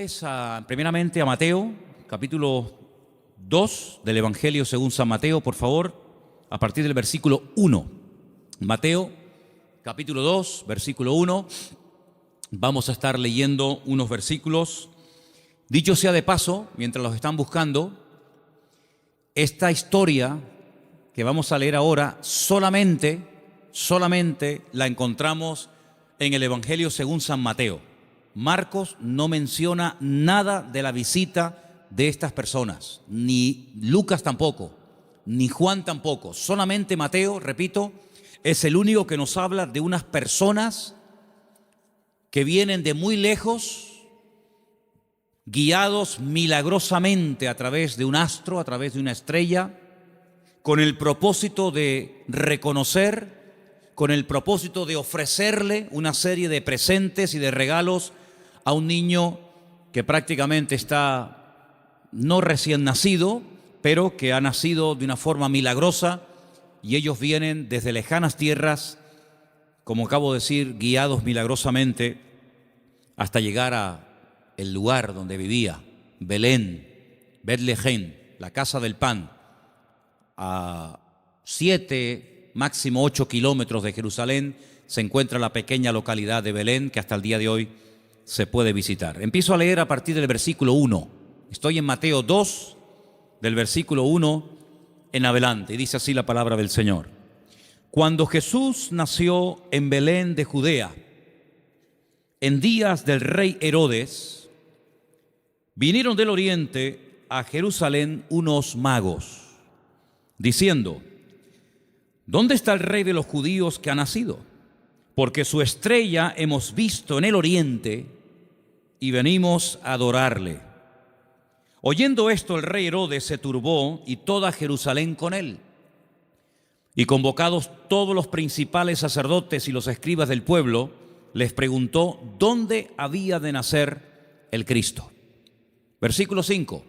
pues primeramente a Mateo, capítulo 2 del Evangelio según San Mateo, por favor, a partir del versículo 1. Mateo, capítulo 2, versículo 1. Vamos a estar leyendo unos versículos. Dicho sea de paso, mientras los están buscando, esta historia que vamos a leer ahora solamente la encontramos en el Evangelio según San Mateo. Marcos no menciona nada de la visita de estas personas, ni Lucas tampoco, ni Juan tampoco. Solamente Mateo, repito, es el único que nos habla de unas personas que vienen de muy lejos, guiados milagrosamente a través de un astro, a través de una estrella, con el propósito de reconocer, con el propósito de ofrecerle una serie de presentes y de regalos a un niño que prácticamente está no recién nacido, pero que ha nacido de una forma milagrosa, y ellos vienen desde lejanas tierras, como acabo de decir, guiados milagrosamente hasta llegar a el lugar donde vivía, Belén, Betlehem, la casa del pan, a 7, máximo 8 kilómetros de Jerusalén se encuentra la pequeña localidad de Belén, que hasta el día de hoy se puede visitar. Empiezo a leer a partir del versículo 1. Estoy en Mateo 2, del versículo 1 en adelante, y dice así la palabra del Señor. Cuando Jesús nació en Belén de Judea, en días del rey Herodes, vinieron del oriente a Jerusalén unos magos, diciendo: ¿dónde está el rey de los judíos que ha nacido? Porque su estrella hemos visto en el oriente y venimos a adorarle. Oyendo esto, el rey Herodes se turbó y toda Jerusalén con él. Y convocados todos los principales sacerdotes y los escribas del pueblo, les preguntó dónde había de nacer el Cristo. Versículo 5.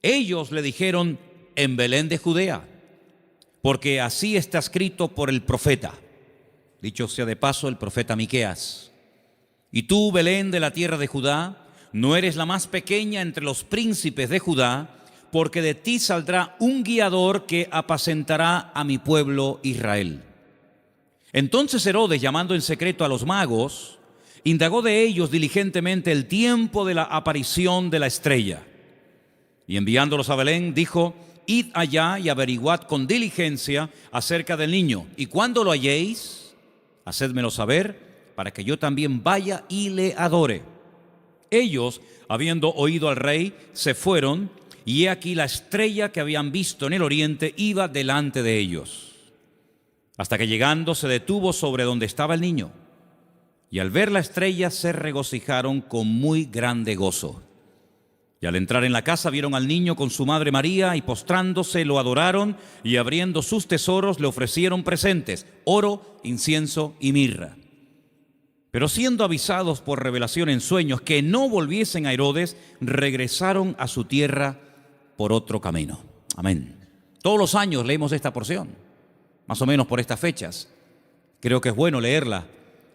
Ellos le dijeron: en Belén de Judea, porque así está escrito por el profeta. Dicho sea de paso, el profeta Miqueas. Y tú, Belén de la tierra de Judá, no eres la más pequeña entre los príncipes de Judá, porque de ti saldrá un guiador que apacentará a mi pueblo Israel. Entonces Herodes, llamando en secreto a los magos, indagó de ellos diligentemente el tiempo de la aparición de la estrella. Y enviándolos a Belén, dijo: id allá y averiguad con diligencia acerca del niño, y cuando lo halléis, hacédmelo saber, para que yo también vaya y le adore. Ellos, habiendo oído al rey, se fueron, y he aquí la estrella que habían visto en el oriente iba delante de ellos, hasta que llegando se detuvo sobre donde estaba el niño. Y al ver la estrella se regocijaron con muy grande gozo. Y al entrar en la casa vieron al niño con su madre María, y postrándose lo adoraron, y abriendo sus tesoros le ofrecieron presentes: oro, incienso y mirra. Pero siendo avisados por revelación en sueños que no volviesen a Herodes, regresaron a su tierra por otro camino. Amén. Todos los años leemos esta porción, más o menos por estas fechas. Creo que es bueno leerla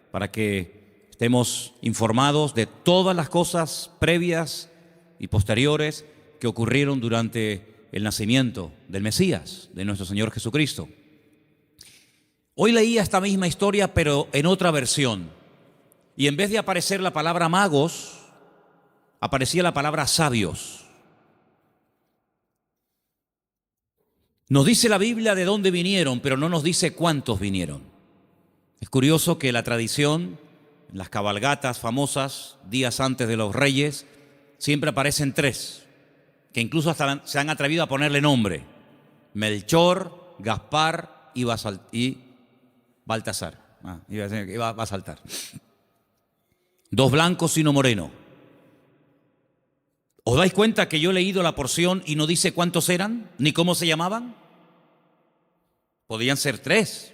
para que estemos informados de todas las cosas previas y posteriores que ocurrieron durante el nacimiento del Mesías, de nuestro Señor Jesucristo. Hoy leía esta misma historia, pero en otra versión. Y en vez de aparecer la palabra magos, aparecía la palabra sabios. Nos dice la Biblia de dónde vinieron, pero no nos dice cuántos vinieron. Es curioso que la tradición, en las cabalgatas famosas, días antes de los reyes, siempre aparecen 3, que incluso hasta se han atrevido a ponerle nombre: Melchor, Gaspar y Baltasar. Iba a saltar. 2 blancos y 1 moreno. ¿Os dais cuenta que yo he leído la porción y no dice cuántos eran, ni cómo se llamaban? Podían ser 3,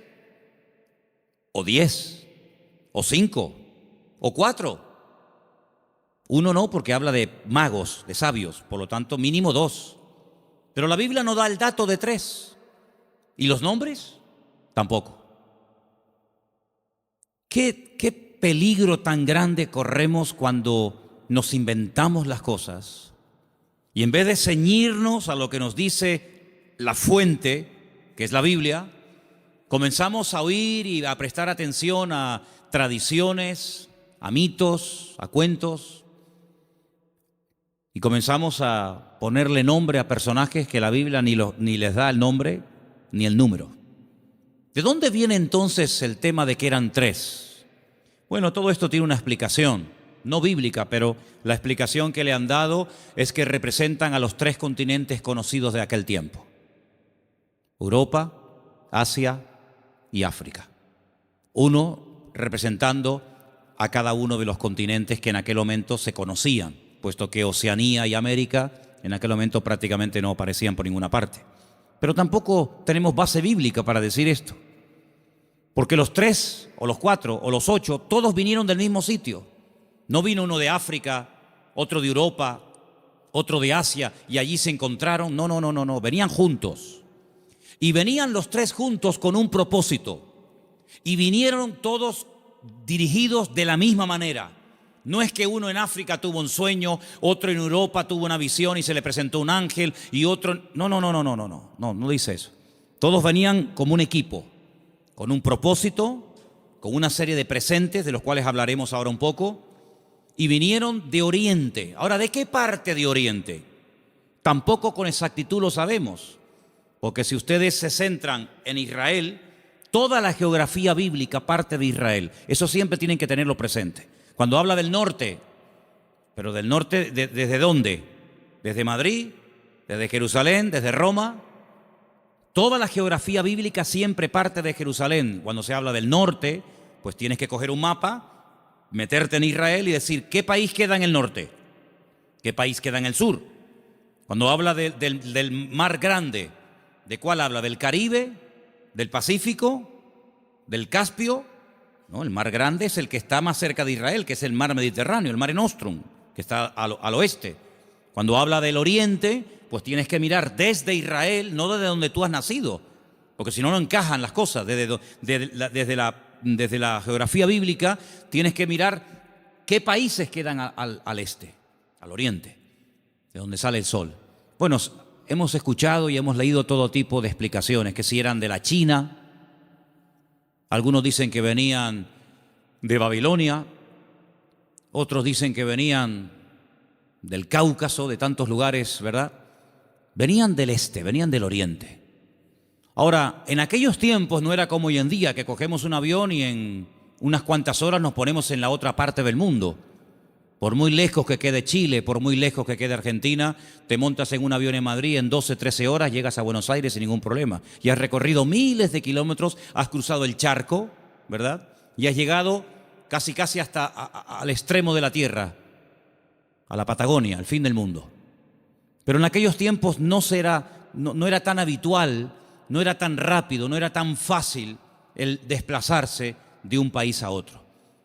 o 10, o 5, o 4. 1 no, porque habla de magos, de sabios, por lo tanto mínimo 2. Pero la Biblia no da el dato de 3. ¿Y los nombres? Tampoco. ¿Qué peligro tan grande corremos cuando nos inventamos las cosas y en vez de ceñirnos a lo que nos dice la fuente, que es la Biblia, comenzamos a oír y a prestar atención a tradiciones, a mitos, a cuentos, y comenzamos a ponerle nombre a personajes que la Biblia ni les da el nombre ni el número. ¿De dónde viene entonces el tema de que eran tres? Bueno, todo esto tiene una explicación, no bíblica, pero la explicación que le han dado es que representan a los tres continentes conocidos de aquel tiempo: Europa, Asia y África. Uno representando a cada uno de los continentes que en aquel momento se conocían, puesto que Oceanía y América en aquel momento prácticamente no aparecían por ninguna parte. Pero tampoco tenemos base bíblica para decir esto, porque los tres, o los cuatro, o los ocho, todos vinieron del mismo sitio. No vino uno de África, otro de Europa, otro de Asia, y allí se encontraron. No, venían juntos. Y venían los tres juntos con un propósito. Y vinieron todos dirigidos de la misma manera. No es que uno en África tuvo un sueño, otro en Europa tuvo una visión y se le presentó un ángel, y otro... No dice eso. Todos venían como un equipo, con un propósito, con una serie de presentes, de los cuales hablaremos ahora un poco, y vinieron de Oriente. Ahora, ¿de qué parte de Oriente? Tampoco con exactitud lo sabemos, porque si ustedes se centran en Israel, toda la geografía bíblica parte de Israel. Eso siempre tienen que tenerlo presente. Cuando habla del norte, pero del norte, ¿desde dónde? Desde Madrid, desde Jerusalén, desde Roma. Toda la geografía bíblica siempre parte de Jerusalén. Cuando se habla del norte, pues tienes que coger un mapa, meterte en Israel y decir, ¿qué país queda en el norte? ¿Qué país queda en el sur? Cuando habla del mar grande, ¿de cuál habla? ¿Del Caribe? ¿Del Pacífico? ¿Del Caspio? No, el mar grande es el que está más cerca de Israel, que es el mar Mediterráneo, el Mare Nostrum, que está al oeste. Cuando habla del oriente, pues tienes que mirar desde Israel, no desde donde tú has nacido, porque si no, no encajan las cosas. Desde la geografía bíblica tienes que mirar qué países quedan al este, al oriente, de donde sale el sol. Bueno, hemos escuchado y hemos leído todo tipo de explicaciones, que si eran de la China, algunos dicen que venían de Babilonia, otros dicen que venían del Cáucaso, de tantos lugares, ¿verdad? Venían del este, venían del oriente. Ahora, en aquellos tiempos no era como hoy en día, que cogemos un avión y en unas cuantas horas nos ponemos en la otra parte del mundo. Por muy lejos que quede Chile, por muy lejos que quede Argentina, te montas en un avión en Madrid, en 12, 13 horas llegas a Buenos Aires sin ningún problema. Y has recorrido miles de kilómetros, has cruzado el charco, ¿verdad? Y has llegado casi hasta al extremo de la tierra, a la Patagonia, al fin del mundo. Pero en aquellos tiempos no era tan habitual, no era tan rápido, no era tan fácil el desplazarse de un país a otro.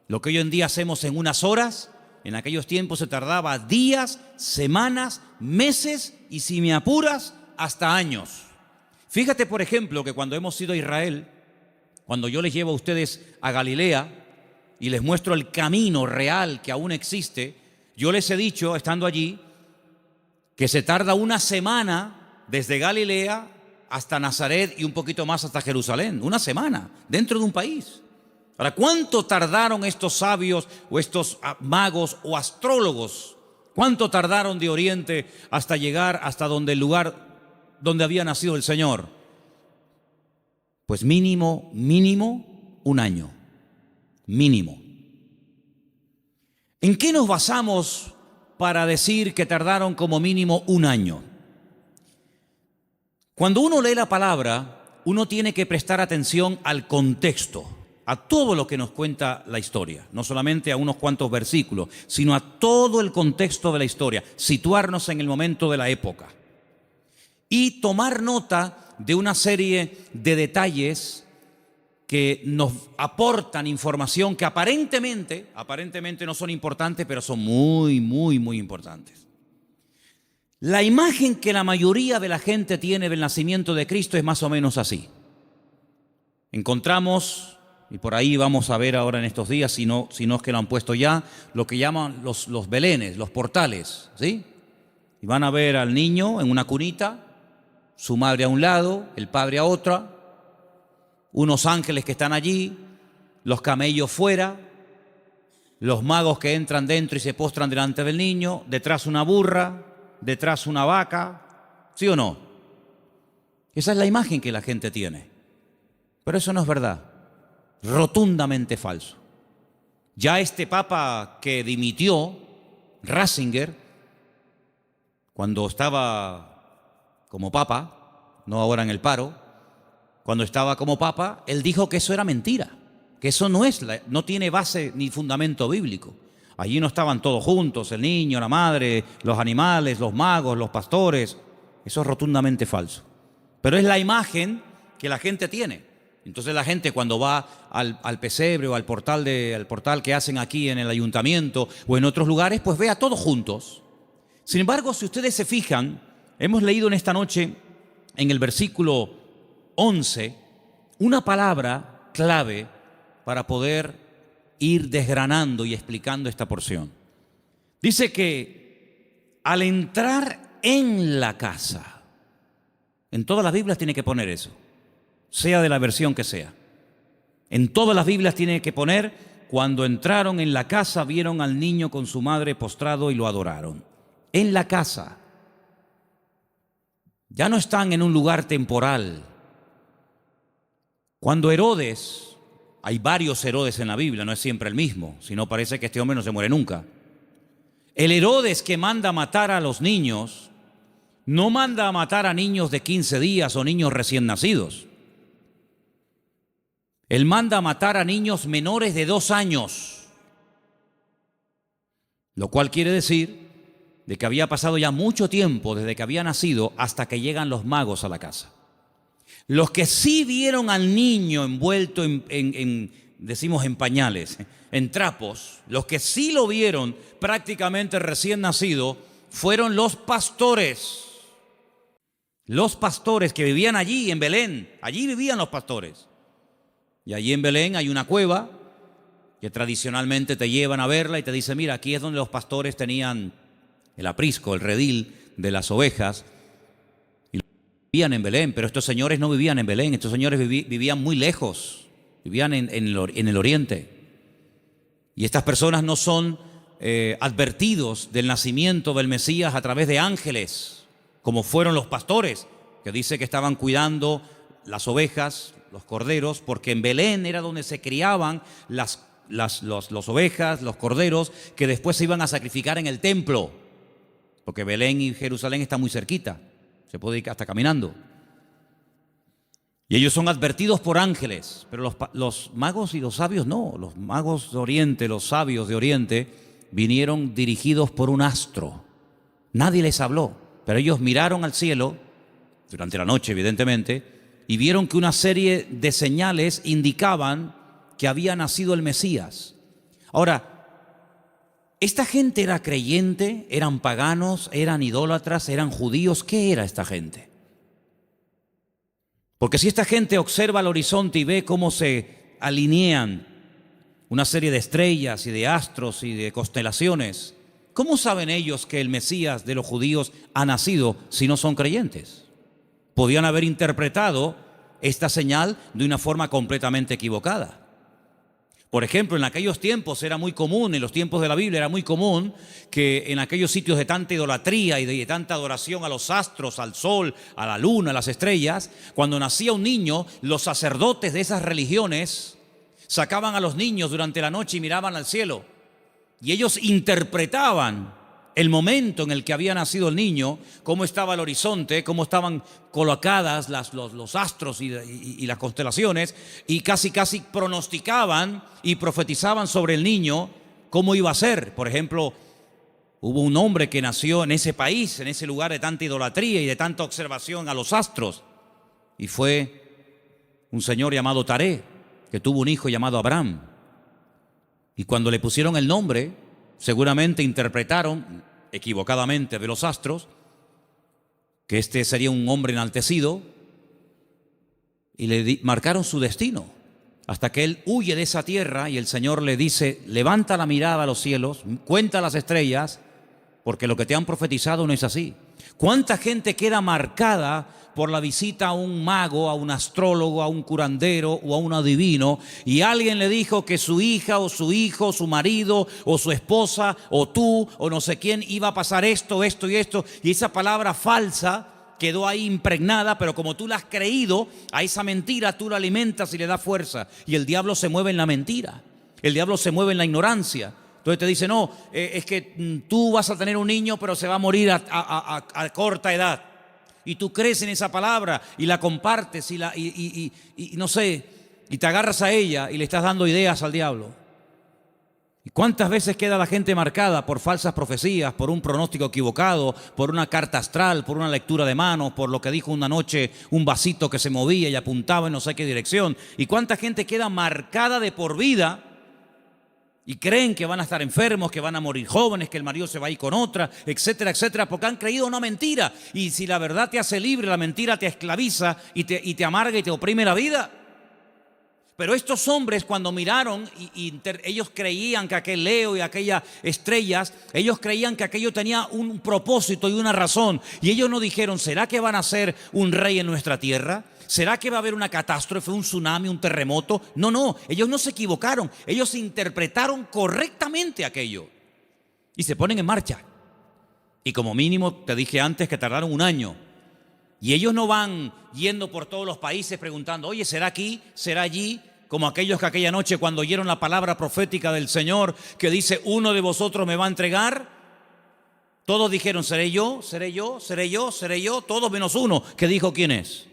Lo que hoy en día hacemos en unas horas, en aquellos tiempos se tardaba días, semanas, meses y, si me apuras, hasta años. Fíjate, por ejemplo, que cuando hemos ido a Israel, cuando yo les llevo a ustedes a Galilea y les muestro el camino real que aún existe, yo les he dicho, estando allí, que se tarda una semana desde Galilea hasta Nazaret y un poquito más hasta Jerusalén. Una semana, dentro de un país. Ahora, ¿cuánto tardaron estos sabios o estos magos o astrólogos? ¿Cuánto tardaron de Oriente hasta llegar hasta el lugar donde había nacido el Señor? Pues mínimo un año. Mínimo. ¿En qué nos basamos para decir que tardaron como mínimo un año? Cuando uno lee la palabra, uno tiene que prestar atención al contexto, a todo lo que nos cuenta la historia, no solamente a unos cuantos versículos, sino a todo el contexto de la historia, situarnos en el momento de la época y tomar nota de una serie de detalles que nos aportan información que aparentemente no son importantes, pero son muy importantes. La imagen que la mayoría de la gente tiene del nacimiento de Cristo es más o menos así. Encontramos y por ahí vamos a ver ahora en estos días, si no es que lo han puesto ya, lo que llaman los belenes, los portales, ¿sí? Y van a ver al niño en una cunita, su madre a un lado, el padre a otra, unos ángeles que están allí, los camellos fuera, los magos que entran dentro y se postran delante del niño, detrás una burra, detrás una vaca, ¿sí o no? Esa es la imagen que la gente tiene. Pero eso no es verdad, rotundamente falso. Ya este papa que dimitió, Ratzinger, cuando estaba como papa, no ahora en el paro, cuando estaba como papa, él dijo que eso era mentira, que eso no tiene base ni fundamento bíblico. Allí no estaban todos juntos, el niño, la madre, los animales, los magos, los pastores. Eso es rotundamente falso. Pero es la imagen que la gente tiene. Entonces la gente cuando va al pesebre o al portal que hacen aquí en el ayuntamiento o en otros lugares, pues ve a todos juntos. Sin embargo, si ustedes se fijan, hemos leído en esta noche en el versículo 11 una palabra clave para poder ir desgranando y explicando esta porción. Dice que al entrar en la casa, en todas las Biblias tiene que poner eso, sea de la versión que sea. En todas las Biblias tiene que poner: cuando entraron en la casa vieron al niño con su madre postrado y lo adoraron. En la casa. Ya no están en un lugar temporal. Cuando Herodes, hay varios Herodes en la Biblia, no es siempre el mismo, si no parece que este hombre no se muere nunca. El Herodes que manda a matar a los niños, no manda a matar a niños de 15 días o niños recién nacidos. Él manda a matar a niños menores de 2 años, lo cual quiere decir de que había pasado ya mucho tiempo desde que había nacido hasta que llegan los magos a la casa. Los que sí vieron al niño envuelto decimos en pañales, en trapos, los que sí lo vieron prácticamente recién nacido, fueron los pastores. Los pastores que vivían allí en Belén, allí vivían los pastores. Y allí en Belén hay una cueva que tradicionalmente te llevan a verla y te dicen: mira, aquí es donde los pastores tenían el aprisco, el redil de las ovejas, y vivían en Belén. Pero estos señores no vivían en Belén, estos señores vivían muy lejos, vivían en el oriente. Y estas personas no son advertidos del nacimiento del Mesías a través de ángeles, como fueron los pastores, que dice que estaban cuidando las ovejas, los corderos, porque en Belén era donde se criaban las ovejas, los corderos, que después se iban a sacrificar en el templo, porque Belén y Jerusalén están muy cerquita, se puede ir hasta caminando. Y ellos son advertidos por ángeles, pero los magos y los sabios no. Los magos de Oriente, los sabios de Oriente, vinieron dirigidos por un astro. Nadie les habló, pero ellos miraron al cielo, durante la noche evidentemente, y vieron que una serie de señales indicaban que había nacido el Mesías. Ahora, ¿esta gente era creyente? ¿Eran paganos? ¿Eran idólatras? ¿Eran judíos? ¿Qué era esta gente? Porque si esta gente observa el horizonte y ve cómo se alinean una serie de estrellas y de astros y de constelaciones, ¿cómo saben ellos que el Mesías de los judíos ha nacido si no son creyentes? Podían haber interpretado esta señal de una forma completamente equivocada. Por ejemplo, en aquellos tiempos era muy común, en los tiempos de la Biblia era muy común que en aquellos sitios de tanta idolatría y de tanta adoración a los astros, al sol, a la luna, a las estrellas, cuando nacía un niño, los sacerdotes de esas religiones sacaban a los niños durante la noche y miraban al cielo. Y ellos interpretaban el momento en el que había nacido el niño, cómo estaba el horizonte, cómo estaban colocadas los astros y las constelaciones, y casi pronosticaban y profetizaban sobre el niño cómo iba a ser. Por ejemplo, hubo un hombre que nació en ese país, en ese lugar de tanta idolatría y de tanta observación a los astros, y fue un señor llamado Taré, que tuvo un hijo llamado Abraham. Y cuando le pusieron el nombre, seguramente interpretaron equivocadamente de los astros que este sería un hombre enaltecido y le marcaron su destino. hasta que él huye de esa tierra y el Señor le dice, levanta la mirada a los cielos, cuenta las estrellas, porque lo que te han profetizado no es así. ¿Cuánta gente queda marcada por la visita a un mago, a un astrólogo, a un curandero o a un adivino, y alguien le dijo que su hija o su hijo, su marido o su esposa o tú o no sé quién iba a pasar esto, esto y esto, y esa palabra falsa quedó ahí impregnada, pero como tú la has creído, a esa mentira tú la alimentas y le das fuerza. Y el diablo se mueve en la mentira, el diablo se mueve en la ignorancia. Entonces te dice, no, es que tú vas a tener un niño, pero se va a morir a corta edad. Y tú crees en esa palabra y la compartes y no sé, y te agarras a ella y le estás dando ideas al diablo. ¿Y cuántas veces queda la gente marcada por falsas profecías, por un pronóstico equivocado, por una carta astral, por una lectura de manos, por lo que dijo una noche un vasito que se movía y apuntaba en no sé qué dirección? ¿Y cuánta gente queda marcada de por vida y creen que van a estar enfermos, que van a morir jóvenes, que el marido se va a ir con otra, etcétera, etcétera, porque han creído una mentira? Y si la verdad te hace libre, la mentira te esclaviza y te amarga y te oprime la vida. Pero estos hombres, cuando miraron ellos creían que aquel Leo y aquellas estrellas, ellos creían que aquello tenía un propósito y una razón. Y ellos no dijeron, ¿será que van a ser un rey en nuestra tierra? ¿Será que va a haber una catástrofe, un tsunami, un terremoto? No, no, ellos no se equivocaron. Ellos interpretaron correctamente aquello y se ponen en marcha. Y como mínimo, te dije antes que tardaron un año. Y ellos no van yendo por todos los países preguntando, oye, ¿será aquí? ¿Será allí? Como aquellos que aquella noche, cuando oyeron la palabra profética del Señor que dice, uno de vosotros me va a entregar, todos dijeron, seré yo, seré yo, seré yo, seré yo, todos menos uno que dijo quién es.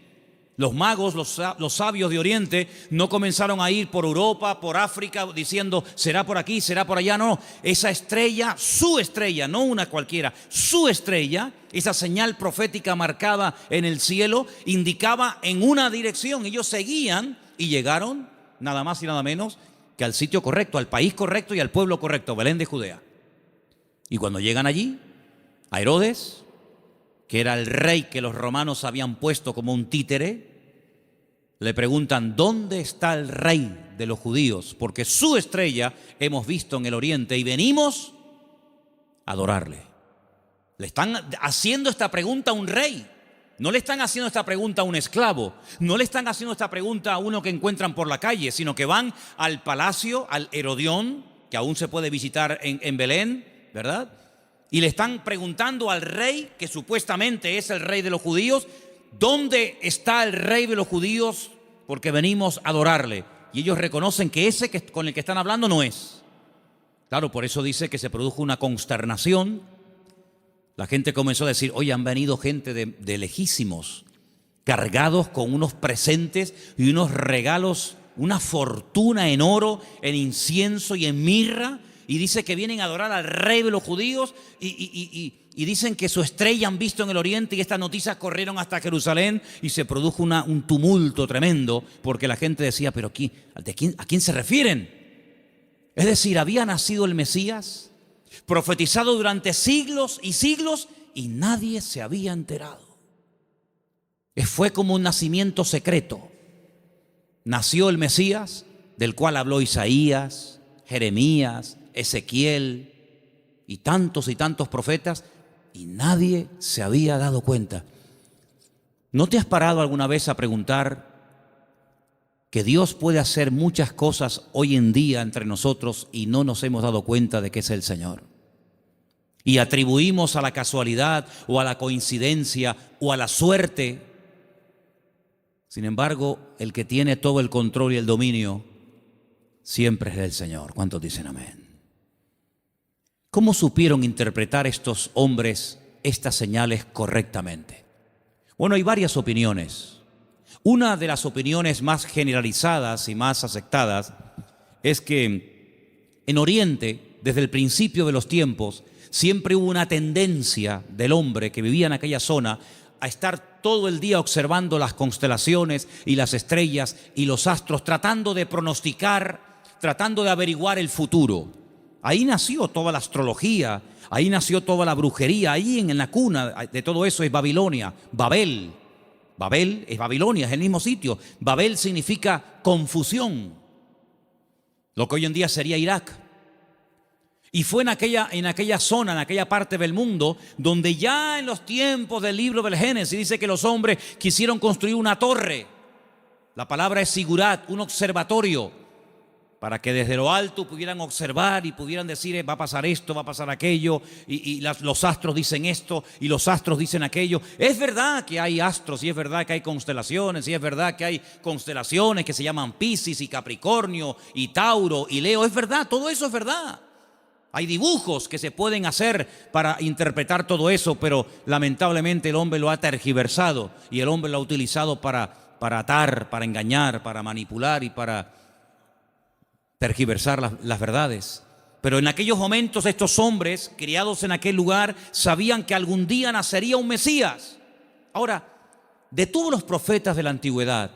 Los magos, los sabios de Oriente no comenzaron a ir por Europa, por África, diciendo, será por aquí, será por allá. No, esa estrella, su estrella, no una cualquiera, su estrella, esa señal profética marcada en el cielo, indicaba en una dirección. Ellos seguían y llegaron, nada más y nada menos, que al sitio correcto, al país correcto y al pueblo correcto, Belén de Judea. Y cuando llegan allí, a Herodes, que era el rey que los romanos habían puesto como un títere, le preguntan, ¿dónde está el rey de los judíos? Porque su estrella hemos visto en el oriente y venimos a adorarle. Le están haciendo esta pregunta a un rey. No le están haciendo esta pregunta a un esclavo. No le están haciendo esta pregunta a uno que encuentran por la calle, sino que van al palacio, al Herodión, que aún se puede visitar en Belén, ¿verdad? Y le están preguntando al rey, que supuestamente es el rey de los judíos, ¿dónde está el rey de los judíos? Porque venimos a adorarle. Y ellos reconocen que ese con el que están hablando no es. Claro, por eso dice que se produjo una consternación. La gente comenzó a decir, oye, han venido gente de lejísimos, cargados con unos presentes y unos regalos, una fortuna en oro, en incienso y en mirra. Y dice que vienen a adorar al rey de los judíos y dicen que su estrella han visto en el oriente, y estas noticias corrieron hasta Jerusalén y se produjo un tumulto tremendo porque la gente decía, pero ¿a quién se refieren? Es decir, había nacido el Mesías, profetizado durante siglos y siglos, y nadie se había enterado. Fue como un nacimiento secreto. Nació el Mesías, del cual habló Isaías, Jeremías, Ezequiel y tantos profetas, y nadie se había dado cuenta. ¿No te has parado alguna vez a preguntar que Dios puede hacer muchas cosas hoy en día entre nosotros y no nos hemos dado cuenta de que es el Señor? Y atribuimos a la casualidad o a la coincidencia o a la suerte. Sin embargo, el que tiene todo el control y el dominio siempre es el Señor. ¿Cuántos dicen amén? ¿Cómo supieron interpretar estos hombres estas señales correctamente? Bueno, hay varias opiniones. Una de las opiniones más generalizadas y más aceptadas es que en Oriente, desde el principio de los tiempos, siempre hubo una tendencia del hombre que vivía en aquella zona a estar todo el día observando las constelaciones y las estrellas y los astros, tratando de pronosticar, tratando de averiguar el futuro. Ahí nació toda la astrología, ahí nació toda la brujería, ahí en la cuna de todo eso es Babilonia, Babel. Babel es Babilonia, es el mismo sitio. Babel significa confusión. lo que hoy en día sería Irak. Y fue en aquella zona, en aquella parte del mundo, donde ya en los tiempos del libro del Génesis dice que los hombres quisieron construir una torre. La palabra es sigurat, un observatorio, para que desde lo alto pudieran observar y pudieran decir, va a pasar esto, va a pasar aquello, y los astros dicen esto y los astros dicen aquello. Es verdad que hay astros y es verdad que hay constelaciones y es verdad que hay constelaciones que se llaman Piscis y Capricornio y Tauro y Leo. Es verdad, todo eso es verdad. Hay dibujos que se pueden hacer para interpretar todo eso, pero lamentablemente el hombre lo ha tergiversado y el hombre lo ha utilizado para atar, para engañar, para manipular y para tergiversar las verdades. Pero en aquellos momentos estos hombres, criados en aquel lugar, sabían que algún día nacería un Mesías. Ahora, de todos los profetas de la antigüedad,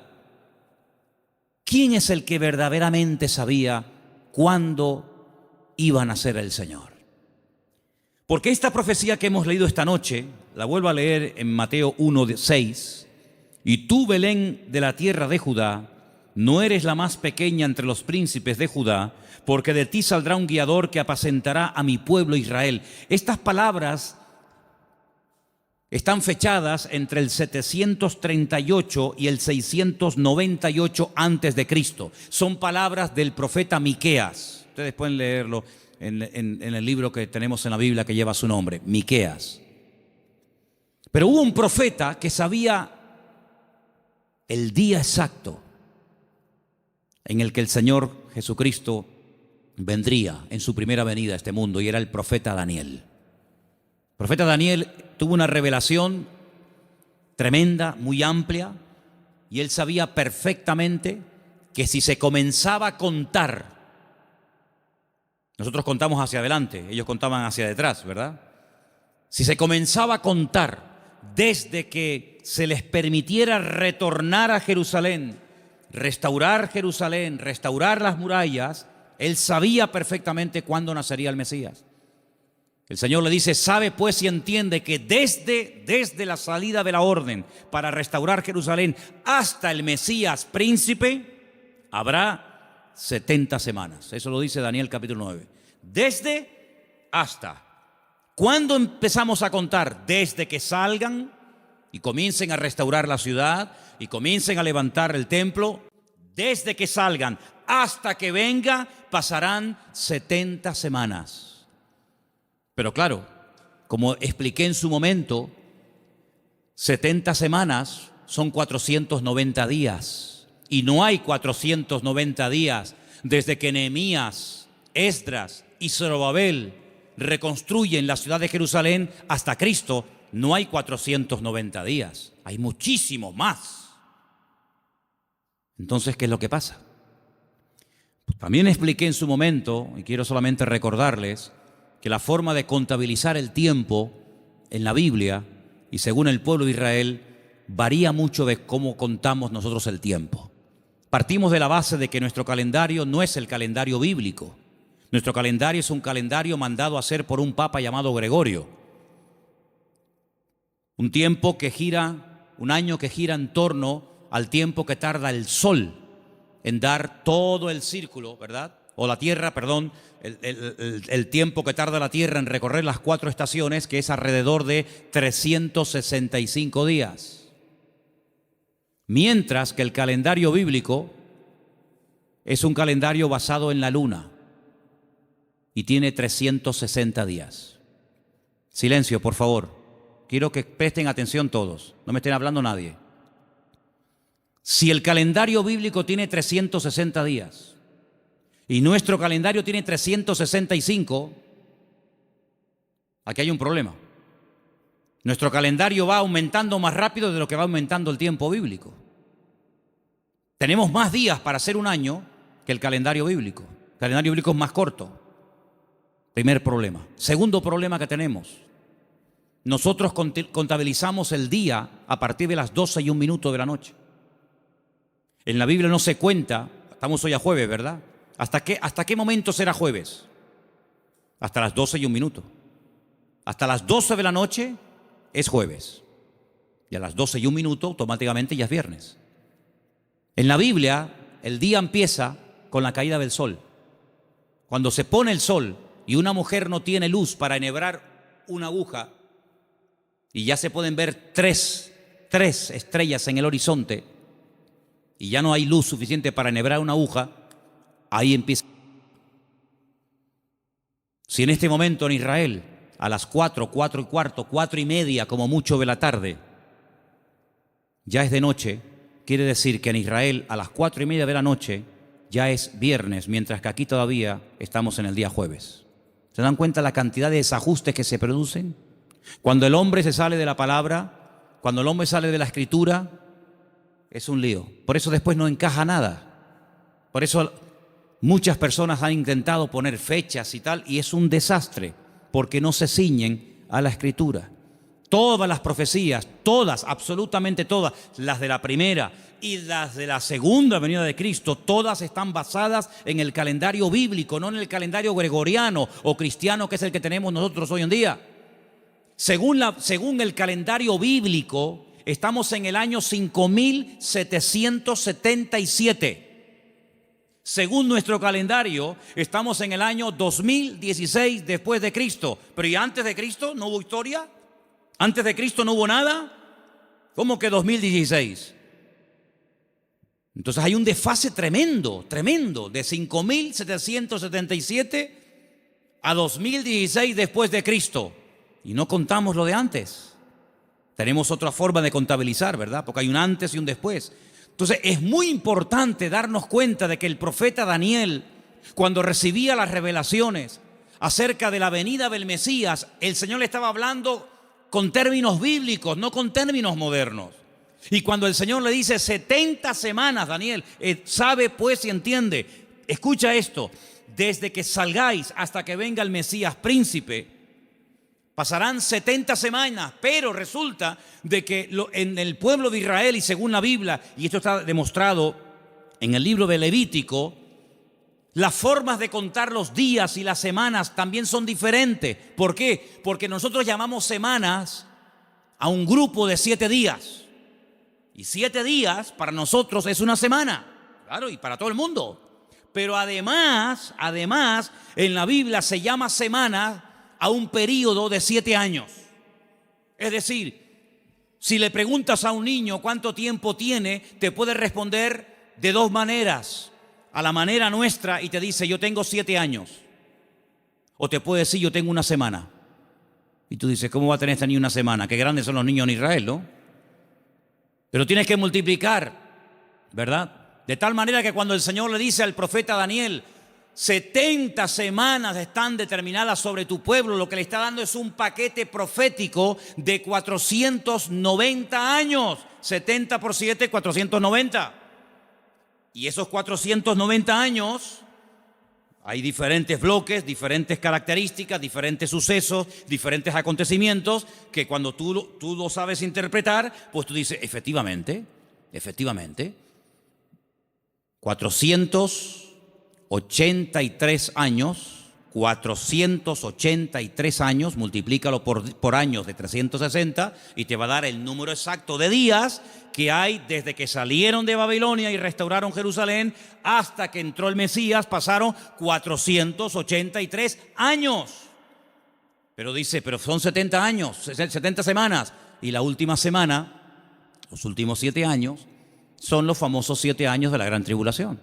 ¿quién es el que verdaderamente sabía cuándo iba a nacer el Señor? Porque esta profecía que hemos leído esta noche, la vuelvo a leer en Mateo 1:6, y tú, Belén de la tierra de Judá, no eres la más pequeña entre los príncipes de Judá, porque de ti saldrá un guiador que apacentará a mi pueblo Israel. Estas palabras están fechadas entre el 738 y el 698 antes de Cristo. Son palabras del profeta Miqueas. Ustedes pueden leerlo en el libro que tenemos en la Biblia que lleva su nombre, Miqueas. Pero hubo un profeta que sabía el día exacto en el que el Señor Jesucristo vendría en su primera venida a este mundo, y era el profeta Daniel. El profeta Daniel tuvo una revelación tremenda, muy amplia, y él sabía perfectamente que si se comenzaba a contar, nosotros contamos hacia adelante, ellos contaban hacia detrás, ¿verdad? Si se comenzaba a contar desde que se les permitiera retornar a Jerusalén, restaurar Jerusalén, restaurar las murallas, él sabía perfectamente cuándo nacería el Mesías. El Señor le dice, sabe pues y entiende que desde la salida de la orden para restaurar Jerusalén hasta el Mesías príncipe, habrá 70 semanas. Eso lo dice Daniel capítulo 9. Desde hasta. ¿Cuándo empezamos a contar? Desde que salgan y comiencen a restaurar la ciudad y comiencen a levantar el templo. Desde que salgan hasta que venga pasarán 70 semanas. Pero claro, como expliqué en su momento, 70 semanas son 490 días. Y no hay 490 días desde que Nehemías, Esdras y Zorobabel reconstruyen la ciudad de Jerusalén hasta Cristo. No hay 490 días, hay muchísimo más. Entonces, ¿qué es lo que pasa? También expliqué en su momento, y quiero solamente recordarles, que la forma de contabilizar el tiempo en la Biblia y según el pueblo de Israel varía mucho de cómo contamos nosotros el tiempo. Partimos de la base de que nuestro calendario no es el calendario bíblico. Nuestro calendario es un calendario mandado a hacer por un papa llamado Gregorio. Un tiempo que gira, un año que gira en torno al tiempo que tarda el sol en dar todo el círculo, ¿verdad? O la tierra, perdón, el tiempo que tarda la tierra en recorrer las 4 estaciones, que es alrededor de 365 días. Mientras que el calendario bíblico es un calendario basado en la luna y tiene 360 días. Silencio, por favor. Quiero que presten atención todos, no me estén hablando nadie. Si el calendario bíblico tiene 360 días y nuestro calendario tiene 365, aquí hay un problema. Nuestro calendario va aumentando más rápido de lo que va aumentando el tiempo bíblico. Tenemos más días para hacer un año que el calendario bíblico. El calendario bíblico es más corto. Primer problema. Segundo problema que tenemos. Nosotros contabilizamos el día a partir de las 12:01 de la noche. En la Biblia no se cuenta, estamos hoy a jueves, ¿verdad? ¿Hasta qué momento será jueves? Hasta las 12:01. Hasta las 12 de la noche es jueves. Y a las 12:01 automáticamente ya es viernes. En la Biblia, el día empieza con la caída del sol. Cuando se pone el sol y una mujer no tiene luz para enhebrar una aguja y ya se pueden ver tres estrellas en el horizonte y ya no hay luz suficiente para enhebrar una aguja, ahí empieza. Si en este momento en Israel a las 4, 4 y cuarto, 4 y media como mucho de la tarde ya es de noche, quiere decir que en Israel a las 4 y media de la noche ya es viernes, mientras que aquí todavía estamos en el día jueves. ¿Se dan cuenta la cantidad de desajustes que se producen? Cuando el hombre se sale de la palabra, cuando el hombre sale de la escritura, es un lío. Por eso después no encaja nada. Por eso muchas personas han intentado poner fechas y tal, y es un desastre, porque no se ciñen a la escritura. Todas las profecías, todas, absolutamente todas, las de la primera y las de la segunda venida de Cristo, todas están basadas en el calendario bíblico, no en el calendario gregoriano o cristiano, que es el que tenemos nosotros hoy en día. Según el calendario bíblico, estamos en el año 5777. Según nuestro calendario, estamos en el año 2016 después de Cristo. Pero ¿y antes de Cristo no hubo historia? ¿Antes de Cristo no hubo nada? ¿Cómo que 2016? Entonces hay un desfase tremendo, de 5777 a 2016 después de Cristo. Y no contamos lo de antes. Tenemos otra forma de contabilizar, ¿verdad? Porque hay un antes y un después. Entonces es muy importante darnos cuenta de que el profeta Daniel, cuando recibía las revelaciones acerca de la venida del Mesías, el Señor le estaba hablando con términos bíblicos, no con términos modernos. Y cuando el Señor le dice 70 semanas, Daniel, sabe pues y entiende, escucha esto, desde que salgáis hasta que venga el Mesías príncipe, pasarán 70 semanas, pero resulta de que en el pueblo de Israel y según la Biblia, y esto está demostrado en el libro de Levítico, las formas de contar los días y las semanas también son diferentes. ¿Por qué? Porque nosotros llamamos semanas a un grupo de 7 días. Y 7 días para nosotros es una semana. Claro, y para todo el mundo. Pero además, en la Biblia se llama semana a un periodo de 7 años. Es decir, si le preguntas a un niño cuánto tiempo tiene, te puede responder de 2 maneras. A la manera nuestra y te dice, yo tengo 7 años. O te puede decir, yo tengo una semana. Y tú dices, ¿cómo va a tener esta niña una semana? Qué grandes son los niños en Israel, ¿no? Pero tienes que multiplicar, ¿verdad? De tal manera que cuando el Señor le dice al profeta Daniel, 70 semanas están determinadas sobre tu pueblo, lo que le está dando es un paquete profético de 490 años. 70 por 7, 490. Y esos 490 años, hay diferentes bloques, diferentes características, diferentes sucesos, diferentes acontecimientos, que cuando tú lo sabes interpretar, pues tú dices, efectivamente, 483 años, multiplícalo por años de 360 y te va a dar el número exacto de días que hay desde que salieron de Babilonia y restauraron Jerusalén hasta que entró el Mesías. Pasaron 483 años. Pero dice, pero son 70 años, 70 semanas. Y la última semana, los últimos 7 años, son los famosos 7 años de la gran tribulación.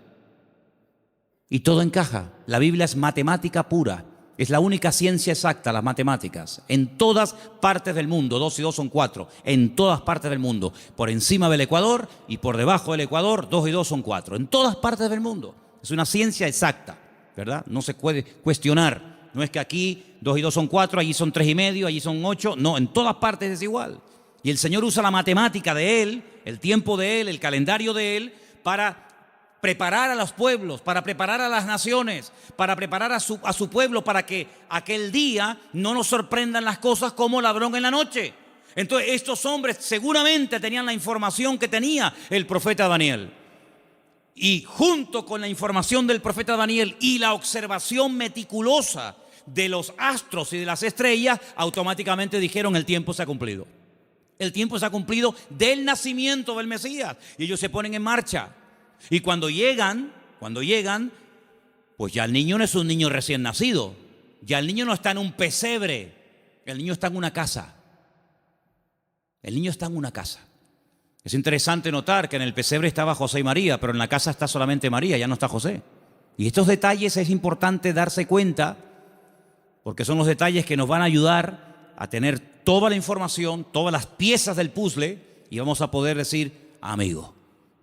Y todo encaja. La Biblia es matemática pura. Es la única ciencia exacta, las matemáticas. En todas partes del mundo, 2 y 2 son 4. En todas partes del mundo. Por encima del Ecuador y por debajo del Ecuador, 2 y 2 son 4. En todas partes del mundo. Es una ciencia exacta, ¿verdad? No se puede cuestionar. No es que aquí 2 y 2 son 4, allí son 3 y medio, allí son 8. No, en todas partes es igual. Y el Señor usa la matemática de Él, el tiempo de Él, el calendario de Él, para preparar a los pueblos, para preparar a las naciones, para preparar a su pueblo, para que aquel día no nos sorprendan las cosas como ladrón en la noche. Entonces estos hombres seguramente tenían la información que tenía el profeta Daniel. Y junto con la información del profeta Daniel y la observación meticulosa de los astros y de las estrellas, automáticamente dijeron, el tiempo se ha cumplido. El tiempo se ha cumplido del nacimiento del Mesías. Y ellos se ponen en marcha. Y cuando llegan, Pues ya el niño no es un niño recién nacido, ya el niño no está en un pesebre, el niño está en una casa. El niño está en una casa. Es interesante notar que en el pesebre estaba José y María, pero en la casa está solamente María, ya no está José. Y estos detalles es importante darse cuenta, porque son los detalles que nos van a ayudar a tener toda la información, todas las piezas del puzzle, y vamos a poder decir, amigo,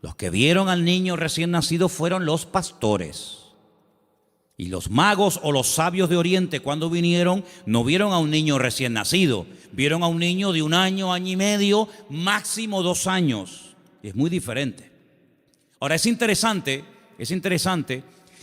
los que vieron al niño recién nacido fueron los pastores. Y los magos o los sabios de Oriente, cuando vinieron, no vieron a un niño recién nacido, vieron a un niño de 1 año, año y medio, máximo 2 años. Es muy diferente. Ahora es interesante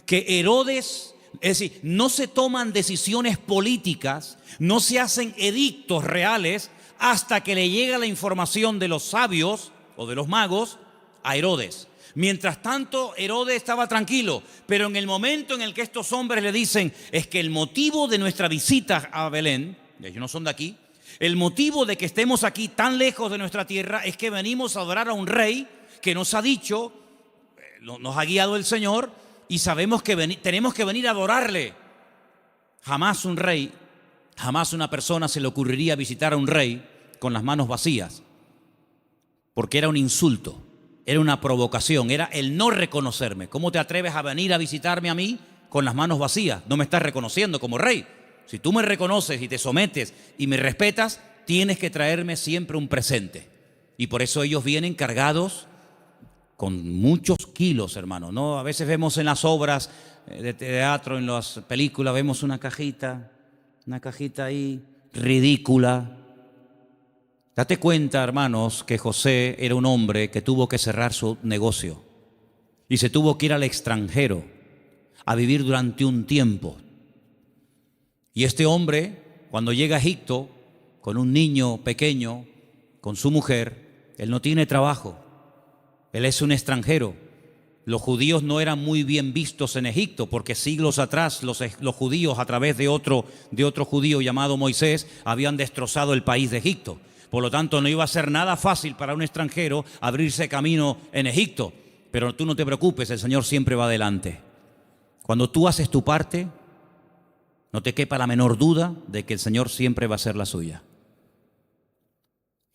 que Herodes, es decir, no se toman decisiones políticas, no se hacen edictos reales hasta que le llega la información de los sabios o de los magos a Herodes. Mientras tanto, Herodes estaba tranquilo, pero en el momento en el que estos hombres le dicen, es que el motivo de nuestra visita a Belén, ellos no son de aquí, el motivo de que estemos aquí tan lejos de nuestra tierra es que venimos a adorar a un rey que nos ha dicho, nos ha guiado el Señor y sabemos que tenemos que venir a adorarle. Jamás un rey, jamás una persona se le ocurriría visitar a un rey con las manos vacías, porque era un insulto. Era una provocación, era el no reconocerme. ¿Cómo te atreves a venir a visitarme a mí con las manos vacías? No me estás reconociendo como rey. Si tú me reconoces y te sometes y me respetas, tienes que traerme siempre un presente. Y por eso ellos vienen cargados con muchos kilos, hermano, ¿no? A veces vemos en las obras de teatro, en las películas, vemos una cajita ahí ridícula. Date cuenta, hermanos, que José era un hombre que tuvo que cerrar su negocio y se tuvo que ir al extranjero a vivir durante un tiempo. Y este hombre, cuando llega a Egipto con un niño pequeño, con su mujer, él no tiene trabajo, él es un extranjero. Los judíos no eran muy bien vistos en Egipto porque siglos atrás los judíos, a través de otro judío llamado Moisés, habían destrozado el país de Egipto. Por lo tanto, no iba a ser nada fácil para un extranjero abrirse camino en Egipto. Pero tú no te preocupes, el Señor siempre va adelante. Cuando tú haces tu parte, no te quepa la menor duda de que el Señor siempre va a hacer la suya.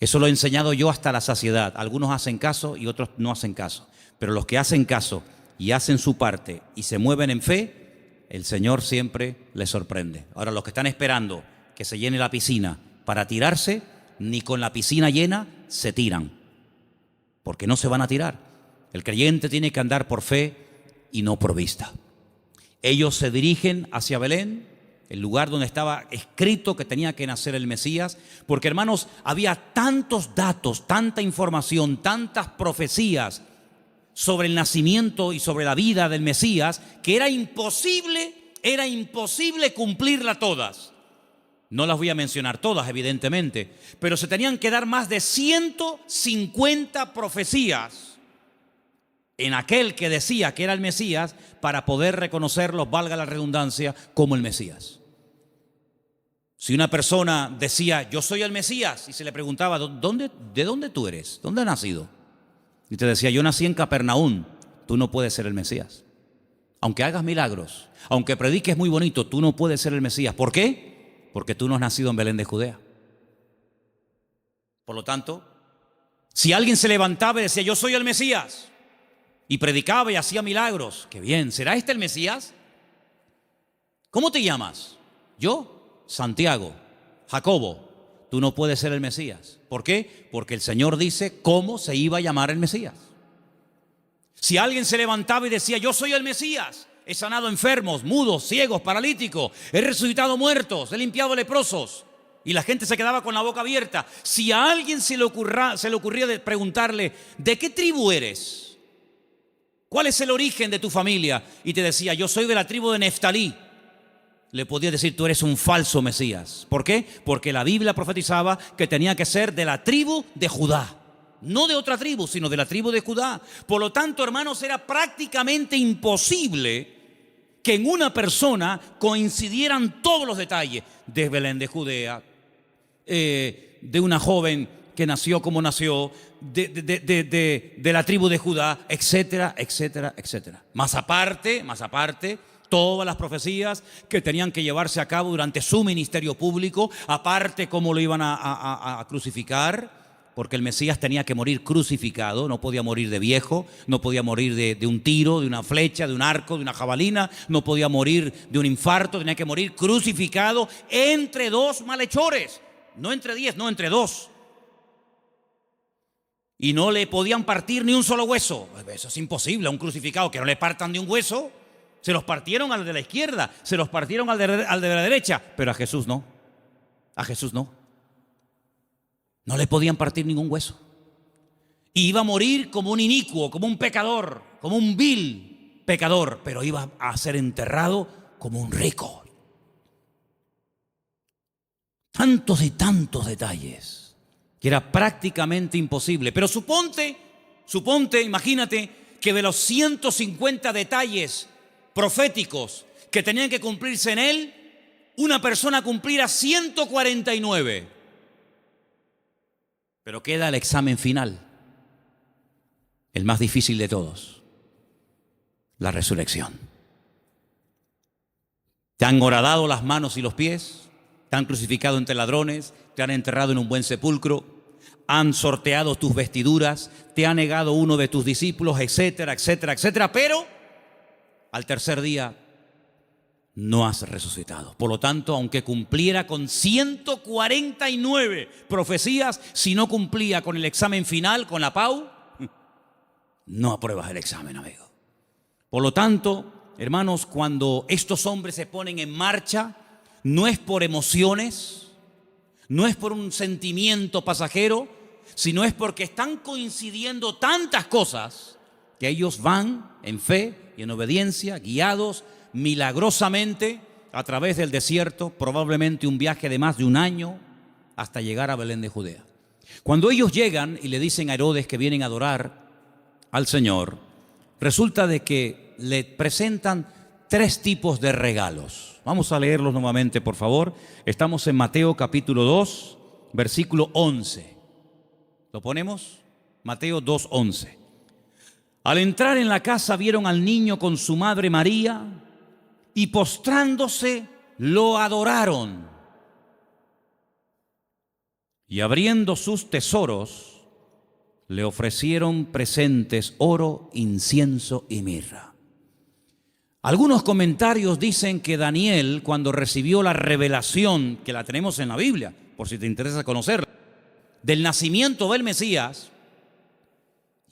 Eso lo he enseñado yo hasta la saciedad. Algunos hacen caso y otros no hacen caso. Pero los que hacen caso y hacen su parte y se mueven en fe, el Señor siempre les sorprende. Ahora, los que están esperando que se llene la piscina para tirarse, ni con la piscina llena se tiran, porque no se van a tirar. El creyente tiene que andar por fe y no por vista. Ellos se dirigen hacia Belén, el lugar donde estaba escrito que tenía que nacer el Mesías, porque, hermanos, había tantos datos, tanta información, tantas profecías sobre el nacimiento y sobre la vida del Mesías, que era imposible cumplirla todas. No las voy a mencionar todas, evidentemente, pero se tenían que dar más de 150 profecías en aquel que decía que era el Mesías para poder reconocerlos, valga la redundancia, como el Mesías. Si una persona decía, yo soy el Mesías, y se le preguntaba, ¿de dónde tú eres? ¿Dónde has nacido? Y te decía, yo nací en Capernaum, tú no puedes ser el Mesías. Aunque hagas milagros, aunque prediques muy bonito, tú no puedes ser el Mesías. ¿Por qué? Porque tú no has nacido en Belén de Judea. Por lo tanto, si alguien se levantaba y decía, yo soy el Mesías, y predicaba y hacía milagros, qué bien, ¿será este el Mesías? ¿Cómo te llamas? Yo, Santiago, Jacobo. Tú no puedes ser el Mesías. ¿Por qué? Porque el Señor dice cómo se iba a llamar el Mesías. Si alguien se levantaba y decía, yo soy el Mesías, he sanado enfermos, mudos, ciegos, paralíticos, he resucitado muertos, he limpiado leprosos, y la gente se quedaba con la boca abierta. Si a alguien se le ocurría de preguntarle, ¿de qué tribu eres? ¿Cuál es el origen de tu familia? Y te decía, yo soy de la tribu de Neftalí. Le podía decir, tú eres un falso Mesías. ¿Por qué? Porque la Biblia profetizaba que tenía que ser de la tribu de Judá. No de otra tribu, sino de la tribu de Judá. Por lo tanto, hermanos, era prácticamente imposible que en una persona coincidieran todos los detalles de Belén de Judea, de una joven que nació como nació, de la tribu de Judá, etcétera, etcétera, etcétera. Más aparte, Todas las profecías que tenían que llevarse a cabo durante su ministerio público, aparte cómo lo iban a crucificar, porque el Mesías tenía que morir crucificado, no podía morir de viejo, no podía morir de un tiro, de una flecha, de un arco, de una jabalina, no podía morir de un infarto, tenía que morir crucificado entre dos malhechores, no entre 10, no entre 2. Y no le podían partir ni un solo hueso. Eso es imposible a un crucificado, que no le partan ni un hueso. Se los partieron al de la izquierda, se los partieron al de la derecha, pero a Jesús no. A Jesús no. No le podían partir ningún hueso. Y iba a morir como un inicuo, como un pecador, como un vil pecador, pero iba a ser enterrado como un rico. Tantos y tantos detalles que era prácticamente imposible. Pero suponte, imagínate que de los 150 detalles proféticos que tenían que cumplirse en él, una persona cumpliera 149. Pero queda el examen final, el más difícil de todos, la resurrección. Te han horadado las manos y los pies, te han crucificado entre ladrones, te han enterrado en un buen sepulcro, han sorteado tus vestiduras, te ha negado uno de tus discípulos, etcétera, etcétera, etcétera, pero al tercer día no has resucitado. Por lo tanto, aunque cumpliera con 149 profecías, si no cumplía con el examen final, con la PAU, no apruebas el examen, amigo. Por lo tanto, hermanos, cuando estos hombres se ponen en marcha, no es por emociones, no es por un sentimiento pasajero, sino es porque están coincidiendo tantas cosas que ellos van en fe y en obediencia, guiados milagrosamente a través del desierto, probablemente un viaje de más de un año, hasta llegar a Belén de Judea. Cuando ellos llegan y le dicen a Herodes que vienen a adorar al Señor, resulta de que le presentan 3 tipos de regalos. Vamos a leerlos nuevamente, por favor. Estamos en Mateo capítulo 2, versículo 11. ¿Lo ponemos? Mateo 2, 11. Al entrar en la casa vieron al niño con su madre María y postrándose lo adoraron. Y abriendo sus tesoros le ofrecieron presentes, oro, incienso y mirra. Algunos comentarios dicen que Daniel, cuando recibió la revelación, que la tenemos en la Biblia, por si te interesa conocerla, del nacimiento del Mesías,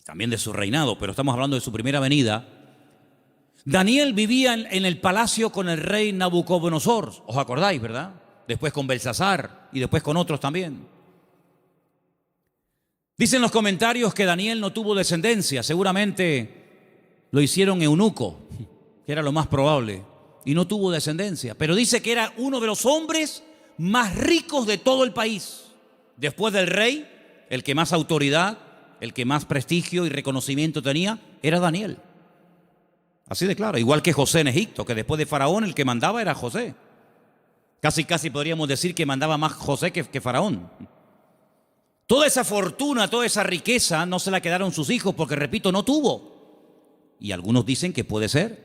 también de su reinado, pero estamos hablando de su primera venida, Daniel vivía en el palacio con el rey Nabucodonosor, ¿os acordáis, verdad? Después con Belsasar y después con otros también. Dicen los comentarios que Daniel no tuvo descendencia, seguramente lo hicieron eunuco, que era lo más probable, y no tuvo descendencia, pero dice que era uno de los hombres más ricos de todo el país. Después del rey, el que más autoridad, el que más prestigio y reconocimiento tenía, era Daniel. Así de claro, igual que José en Egipto, que después de Faraón el que mandaba era José. Casi podríamos decir que mandaba más José que Faraón. Toda esa fortuna, toda esa riqueza no se la quedaron sus hijos porque, repito, no tuvo. Y algunos dicen que puede ser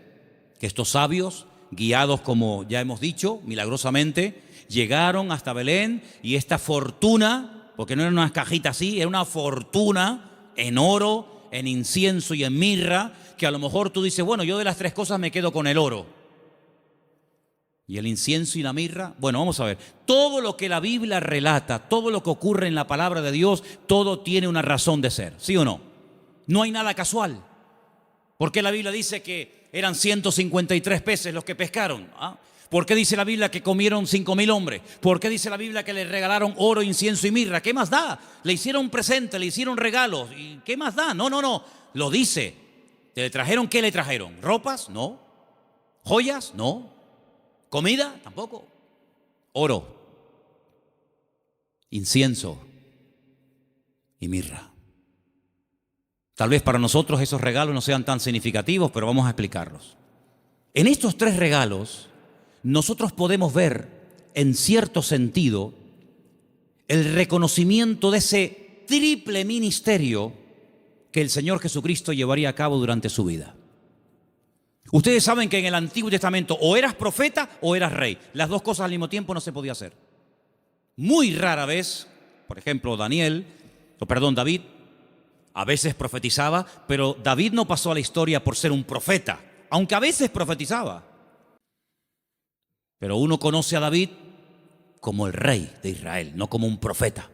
que estos sabios, guiados como ya hemos dicho, milagrosamente, llegaron hasta Belén y esta fortuna, porque no era una cajita así, era una fortuna en oro, en incienso y en mirra, que a lo mejor tú dices, bueno, yo de las 3 cosas me quedo con el oro. Y el incienso y la mirra, bueno, vamos a ver, todo lo que la Biblia relata, todo lo que ocurre en la palabra de Dios, todo tiene una razón de ser, ¿sí o no? No hay nada casual. ¿Por qué la Biblia dice que eran 153 peces los que pescaron? ¿Por qué dice la Biblia que comieron 5,000 hombres? ¿Por qué dice la Biblia que le regalaron oro, incienso y mirra? ¿Qué más da? Le hicieron presentes, le hicieron regalos. ¿Y qué más da? No. Lo dice. ¿Te le trajeron qué le trajeron? ¿Ropas? No. ¿Joyas? No. ¿Comida? Tampoco. Oro, incienso y mirra. Tal vez para nosotros esos regalos no sean tan significativos, pero vamos a explicarlos. En estos 3 regalos, nosotros podemos ver, en cierto sentido, el reconocimiento de ese triple ministerio que el Señor Jesucristo llevaría a cabo durante su vida. Ustedes saben que en el Antiguo Testamento o eras profeta o eras rey. Las dos cosas al mismo tiempo no se podía hacer. Muy rara vez, por ejemplo, David, a veces profetizaba, pero David no pasó a la historia por ser un profeta, aunque a veces profetizaba. Pero uno conoce a David como el rey de Israel, no como un profeta.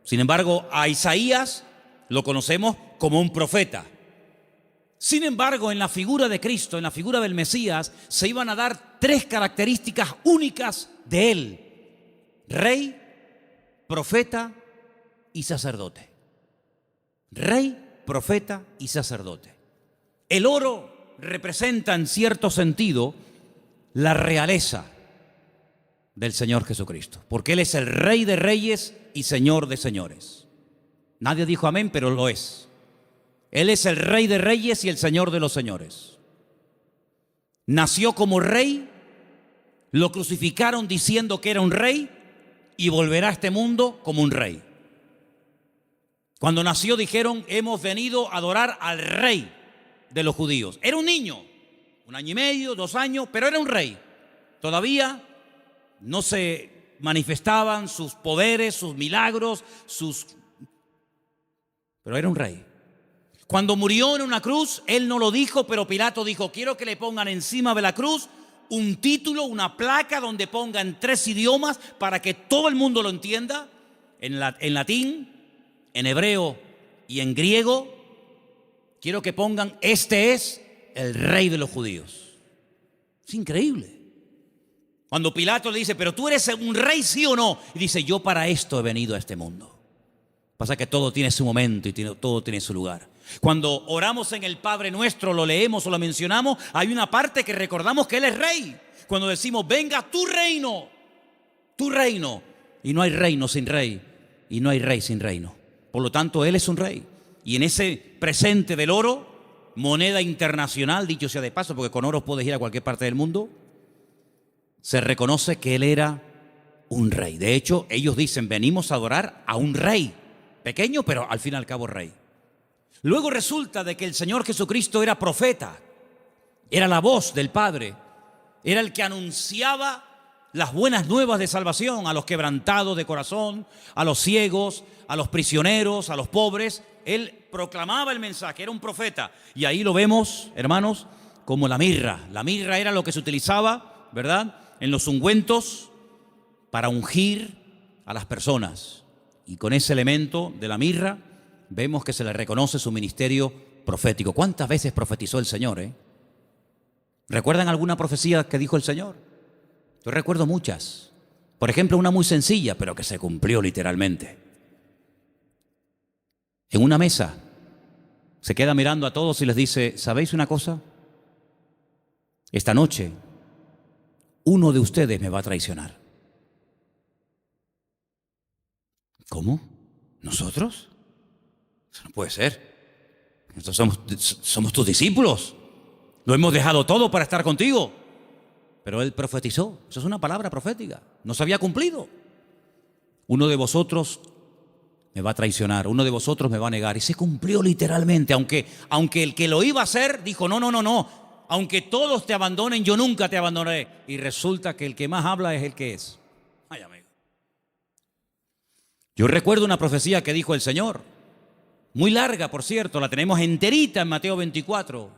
Sin embargo, a Isaías lo conocemos como un profeta. Sin embargo, en la figura de Cristo, en la figura del Mesías, se iban a dar tres características únicas de él: rey, profeta y sacerdote. Rey, profeta y sacerdote. El oro representa en cierto sentido la realeza del Señor Jesucristo, porque Él es el Rey de reyes y Señor de señores. Nadie dijo amén, pero lo es. Él es el Rey de reyes y el Señor de los señores. Nació como rey, lo crucificaron diciendo que era un rey y volverá a este mundo como un rey. Cuando nació dijeron: hemos venido a adorar al rey de los judíos. Era un niño, 1 año y medio, 2 años, pero era un rey. Todavía no se manifestaban sus poderes, sus milagros, pero era un rey. Cuando murió en una cruz, él no lo dijo, pero Pilato dijo: quiero que le pongan encima de la cruz un título, una placa donde ponga en 3 idiomas para que todo el mundo lo entienda, en latín, en hebreo y en griego. Quiero que pongan: este es el rey de los judíos. Es increíble. Cuando Pilato le dice: pero tú eres un rey, ¿sí o no? Y dice: yo para esto he venido a este mundo. Pasa que todo tiene su momento y todo tiene su lugar. Cuando oramos en el Padre Nuestro, lo leemos o lo mencionamos, hay una parte que recordamos que Él es rey. Cuando decimos: venga tu reino, tu reino. Y no hay reino sin rey, y no hay rey sin reino. Por lo tanto, Él es un rey. Y en ese presente del oro, moneda internacional, dicho sea de paso, porque con oro puedes ir a cualquier parte del mundo, se reconoce que Él era un rey. De hecho, ellos dicen: venimos a adorar a un rey. Pequeño, pero al fin y al cabo rey. Luego resulta de que el Señor Jesucristo era profeta, era la voz del Padre, era el que anunciaba las buenas nuevas de salvación a los quebrantados de corazón, a los ciegos, a los prisioneros, a los pobres. Él proclamaba el mensaje, era un profeta. Y ahí lo vemos, hermanos, como la mirra. La mirra era lo que se utilizaba, ¿verdad?, en los ungüentos para ungir a las personas. Y con ese elemento de la mirra vemos que se le reconoce su ministerio profético. ¿Cuántas veces profetizó el Señor? ¿Recuerdan alguna profecía que dijo el Señor? Yo recuerdo muchas. Por ejemplo, una muy sencilla, pero que se cumplió literalmente. En una mesa se queda mirando a todos y les dice: ¿sabéis una cosa? Esta noche uno de ustedes me va a traicionar. ¿Cómo? ¿Nosotros? Eso no puede ser. Nosotros somos tus discípulos. Lo hemos dejado todo para estar contigo. Pero Él profetizó. Eso es una palabra profética. No se había cumplido. Uno de vosotros me va a traicionar. Uno de vosotros me va a negar. Y se cumplió literalmente. Aunque el que lo iba a hacer dijo: no. Aunque todos te abandonen, yo nunca te abandonaré. Y resulta que el que más habla es el que es. Ay, amigo. Yo recuerdo una profecía que dijo el Señor, muy larga, por cierto, la tenemos enterita en Mateo 24.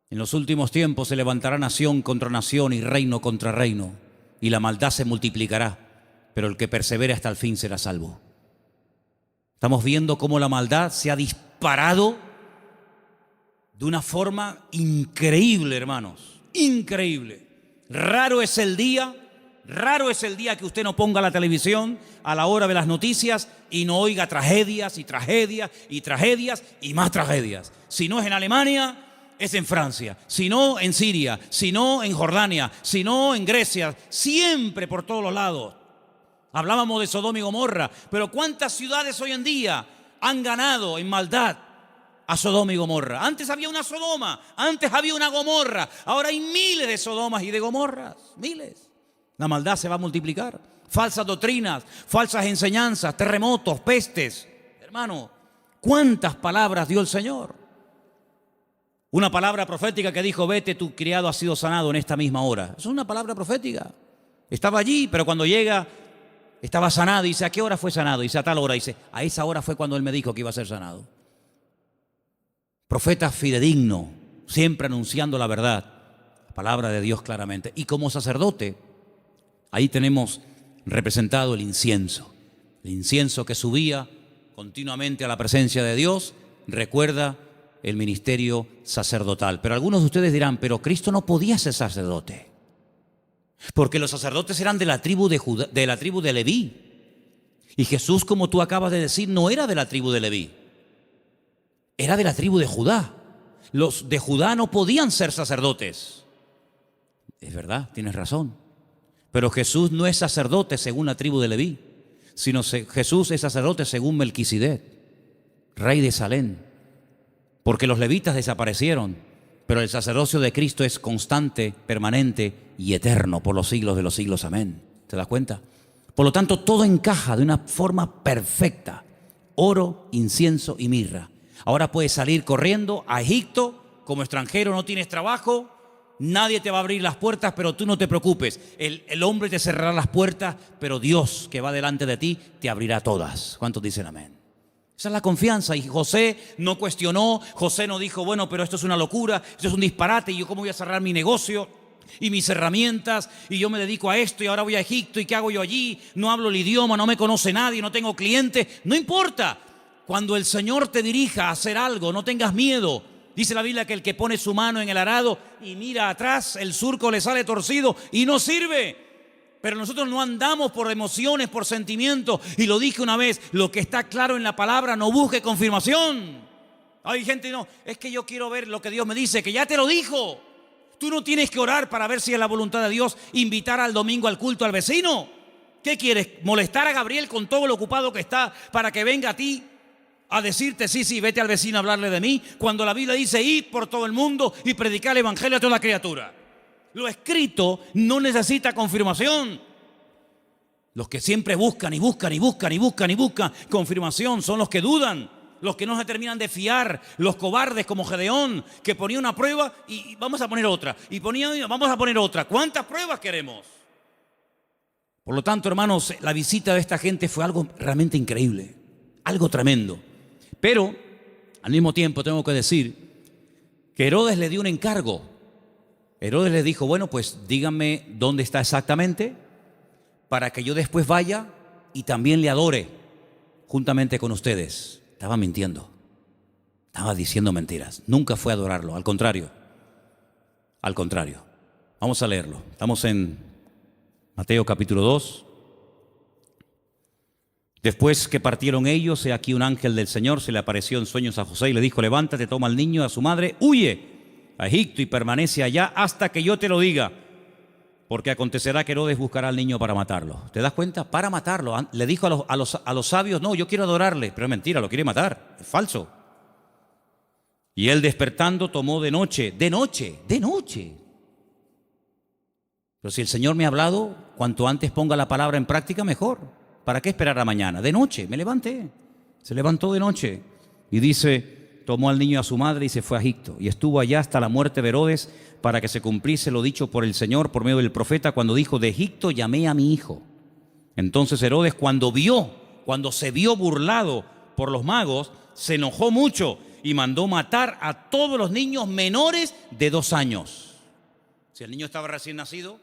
En los últimos tiempos se levantará nación contra nación y reino contra reino, y la maldad se multiplicará, pero el que persevere hasta el fin será salvo. Estamos viendo cómo la maldad se ha disparado de una forma increíble, hermanos, increíble. Raro es el día que usted no ponga la televisión a la hora de las noticias y no oiga tragedias y tragedias y tragedias y más tragedias. Si no es en Alemania, es en Francia. Si no, en Siria. Si no, en Jordania. Si no, en Grecia. Siempre por todos los lados. Hablábamos de Sodoma y Gomorra, pero ¿cuántas ciudades hoy en día han ganado en maldad a Sodoma y Gomorra? Antes había una Sodoma, antes había una Gomorra, ahora hay miles de Sodomas y de Gomorras, miles. La maldad se va a multiplicar. Falsas doctrinas, falsas enseñanzas, terremotos, pestes. Hermano, ¿cuántas palabras dio el Señor? Una palabra profética que dijo, vete, tu criado ha sido sanado en esta misma hora. Es una palabra profética. Estaba allí, pero cuando llega, estaba sanado. Dice, ¿a qué hora fue sanado? Dice, a tal hora. Dice, a esa hora fue cuando él me dijo que iba a ser sanado. Profeta fidedigno, siempre anunciando la verdad. La palabra de Dios claramente. Y como sacerdote, ahí tenemos representado el incienso. El incienso que subía continuamente a la presencia de Dios, recuerda el ministerio sacerdotal. Pero algunos de ustedes dirán, pero Cristo no podía ser sacerdote, porque los sacerdotes eran de la tribu de Judá, de la tribu de Leví. Y Jesús, como tú acabas de decir, no era de la tribu de Leví, era de la tribu de Judá. Los de Judá no podían ser sacerdotes. Es verdad, tienes razón. Pero Jesús no es sacerdote según la tribu de Leví, sino Jesús es sacerdote según Melquisedec, rey de Salem. Porque los levitas desaparecieron, pero el sacerdocio de Cristo es constante, permanente y eterno por los siglos de los siglos. Amén. ¿Te das cuenta? Por lo tanto, todo encaja de una forma perfecta. Oro, incienso y mirra. Ahora puedes salir corriendo a Egipto como extranjero, no tienes trabajo, nadie te va a abrir las puertas, pero tú no te preocupes. El hombre te cerrará las puertas, pero Dios que va delante de ti te abrirá todas. ¿Cuántos dicen amén? Esa es la confianza. Y José no cuestionó, José no dijo, bueno, pero esto es una locura, esto es un disparate, y yo cómo voy a cerrar mi negocio y mis herramientas, y yo me dedico a esto y ahora voy a Egipto, y qué hago yo allí, no hablo el idioma, no me conoce nadie, no tengo clientes. No importa, cuando el Señor te dirija a hacer algo, no tengas miedo. Dice la Biblia que el que pone su mano en el arado y mira atrás, el surco le sale torcido y no sirve. Pero nosotros no andamos por emociones, por sentimientos. Y lo dije una vez, lo que está claro en la palabra, no busque confirmación. Hay gente, no, es que yo quiero ver lo que Dios me dice, que ya te lo dijo. Tú no tienes que orar para ver si es la voluntad de Dios invitar al domingo al culto al vecino. ¿Qué quieres? ¿Molestar a Gabriel con todo lo ocupado que está para que venga a ti a decirte, sí, vete al vecino a hablarle de mí? Cuando la Biblia dice, id por todo el mundo y predicar el evangelio a toda criatura. Lo escrito no necesita confirmación. Los que siempre buscan confirmación son los que dudan, los que no se terminan de fiar, los cobardes como Gedeón, que ponía una prueba y vamos a poner otra, y vamos a poner otra. ¿Cuántas pruebas queremos? Por lo tanto, hermanos, la visita de esta gente fue algo realmente increíble, algo tremendo. Pero, al mismo tiempo, tengo que decir que Herodes le dio un encargo. Herodes les dijo, bueno, pues díganme dónde está exactamente para que yo después vaya y también le adore juntamente con ustedes. Estaba mintiendo, estaba diciendo mentiras. Nunca fue a adorarlo, al contrario. Al contrario. Vamos a leerlo. Estamos en Mateo capítulo 2. Después que partieron ellos, he aquí un ángel del Señor se le apareció en sueños a José y le dijo, levántate, toma al niño y a su madre, huye a Egipto y permanece allá hasta que yo te lo diga, porque acontecerá que Herodes buscará al niño para matarlo. ¿Te das cuenta? Para matarlo. Le dijo a los sabios, no, yo quiero adorarle, pero es mentira, lo quiere matar, es falso. Y él despertando tomó de noche. Pero si el Señor me ha hablado, cuanto antes ponga la palabra en práctica, mejor. ¿Para qué esperar a mañana? De noche, me levanté. Se levantó de noche y dice, tomó al niño y a su madre y se fue a Egipto. Y estuvo allá hasta la muerte de Herodes, para que se cumpliese lo dicho por el Señor por medio del profeta, cuando dijo, de Egipto llamé a mi hijo. Entonces Herodes, cuando se vio burlado por los magos, se enojó mucho y mandó matar a todos los niños menores de 2 años. Si el niño estaba recién nacido,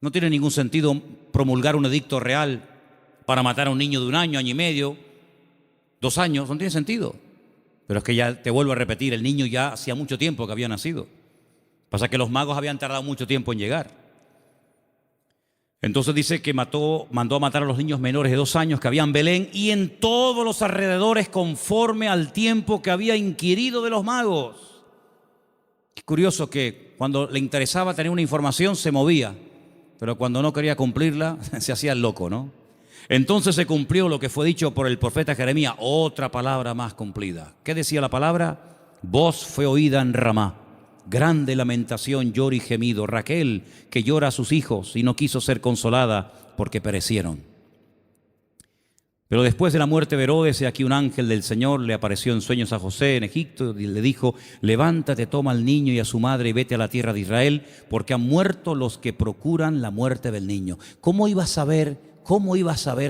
no tiene ningún sentido promulgar un edicto real para matar a un niño de 1 año, año y medio, 2 años, no tiene sentido. Pero es que ya te vuelvo a repetir, el niño ya hacía mucho tiempo que había nacido. Pasa que los magos habían tardado mucho tiempo en llegar. Entonces dice que mandó a matar a los niños menores de 2 años que había en Belén y en todos los alrededores conforme al tiempo que había inquirido de los magos. Es curioso que cuando le interesaba tener una información se movía, pero cuando no quería cumplirla se hacía el loco, ¿no? Entonces se cumplió lo que fue dicho por el profeta Jeremías, otra palabra más cumplida. ¿Qué decía la palabra? Voz fue oída en Ramá, grande lamentación, lloro y gemido. Raquel, que llora a sus hijos y no quiso ser consolada porque perecieron. Pero después de la muerte de Herodes, he aquí un ángel del Señor le apareció en sueños a José en Egipto y le dijo: levántate, toma al niño y a su madre y vete a la tierra de Israel, porque han muerto los que procuran la muerte del niño. ¿Cómo iba a saber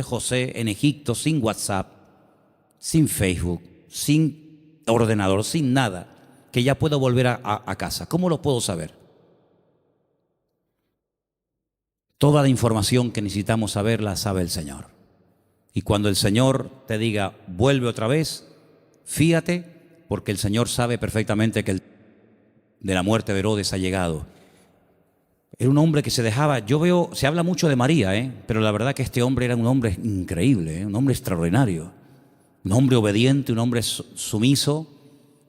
José en Egipto sin WhatsApp, sin Facebook, sin ordenador, sin nada, que ya puedo volver a casa? ¿Cómo lo puedo saber? Toda la información que necesitamos saber la sabe el Señor. Y cuando el Señor te diga, vuelve otra vez, fíate, porque el Señor sabe perfectamente que el de la muerte de Herodes ha llegado. Era un hombre que se dejaba, se habla mucho de María, pero la verdad que este hombre era un hombre increíble, un hombre extraordinario, un hombre obediente, un hombre sumiso,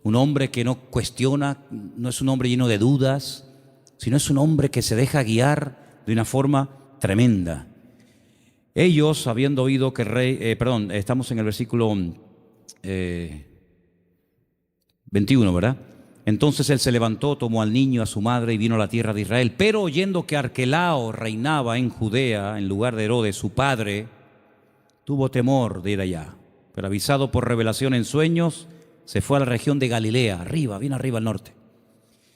un hombre que no cuestiona, no es un hombre lleno de dudas, sino es un hombre que se deja guiar de una forma tremenda. Ellos, habiendo oído que el rey, estamos en el versículo 21, ¿verdad? Entonces él se levantó, tomó al niño, a su madre y vino a la tierra de Israel. Pero oyendo que Arquelao reinaba en Judea en lugar de Herodes, su padre, tuvo temor de ir allá. Pero avisado por revelación en sueños, se fue a la región de Galilea, bien arriba al norte.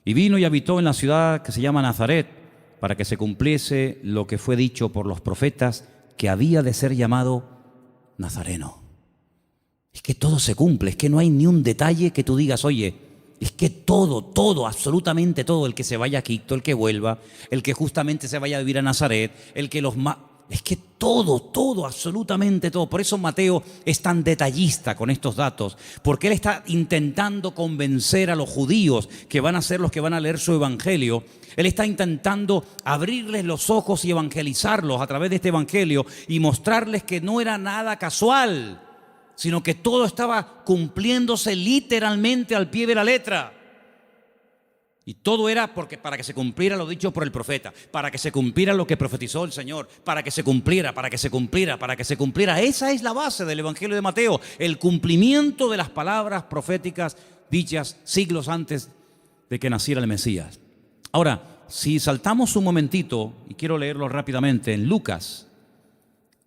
Y vino y habitó en la ciudad que se llama Nazaret, para que se cumpliese lo que fue dicho por los profetas, que había de ser llamado Nazareno. Es que todo se cumple, es que no hay ni un detalle que tú digas, oye, es que todo, absolutamente todo, el que se vaya a Egipto, el que vuelva, el que justamente se vaya a vivir a Nazaret, el que es que todo, absolutamente todo. Por eso Mateo es tan detallista con estos datos, porque él está intentando convencer a los judíos que van a ser los que van a leer su evangelio. Él está intentando abrirles los ojos y evangelizarlos a través de este evangelio y mostrarles que no era nada casual, sino que todo estaba cumpliéndose literalmente al pie de la letra. Y todo era para que se cumpliera lo dicho por el profeta, para que se cumpliera lo que profetizó el Señor, para que se cumpliera. Esa es la base del Evangelio de Mateo, el cumplimiento de las palabras proféticas dichas siglos antes de que naciera el Mesías. Ahora, si saltamos un momentito, y quiero leerlo rápidamente, en Lucas,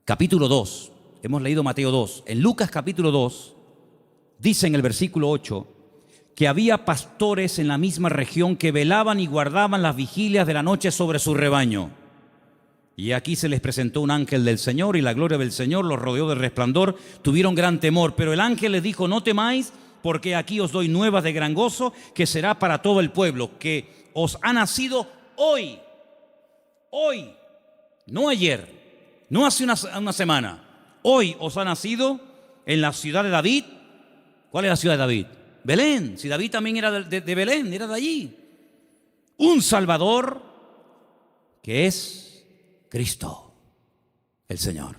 capítulo 2, hemos leído Mateo 2, en Lucas capítulo 2, dice en el versículo 8, que había pastores en la misma región que velaban y guardaban las vigilias de la noche sobre su rebaño. Y aquí se les presentó un ángel del Señor, y la gloria del Señor los rodeó de resplandor. Tuvieron gran temor, pero el ángel les dijo: no temáis, porque aquí os doy nuevas de gran gozo, que será para todo el pueblo, que os ha nacido hoy, no ayer, no hace una semana. Hoy os ha nacido en la ciudad de David. ¿Cuál es la ciudad de David? Belén. Si David también era de Belén, era de allí. Un Salvador que es Cristo, el Señor.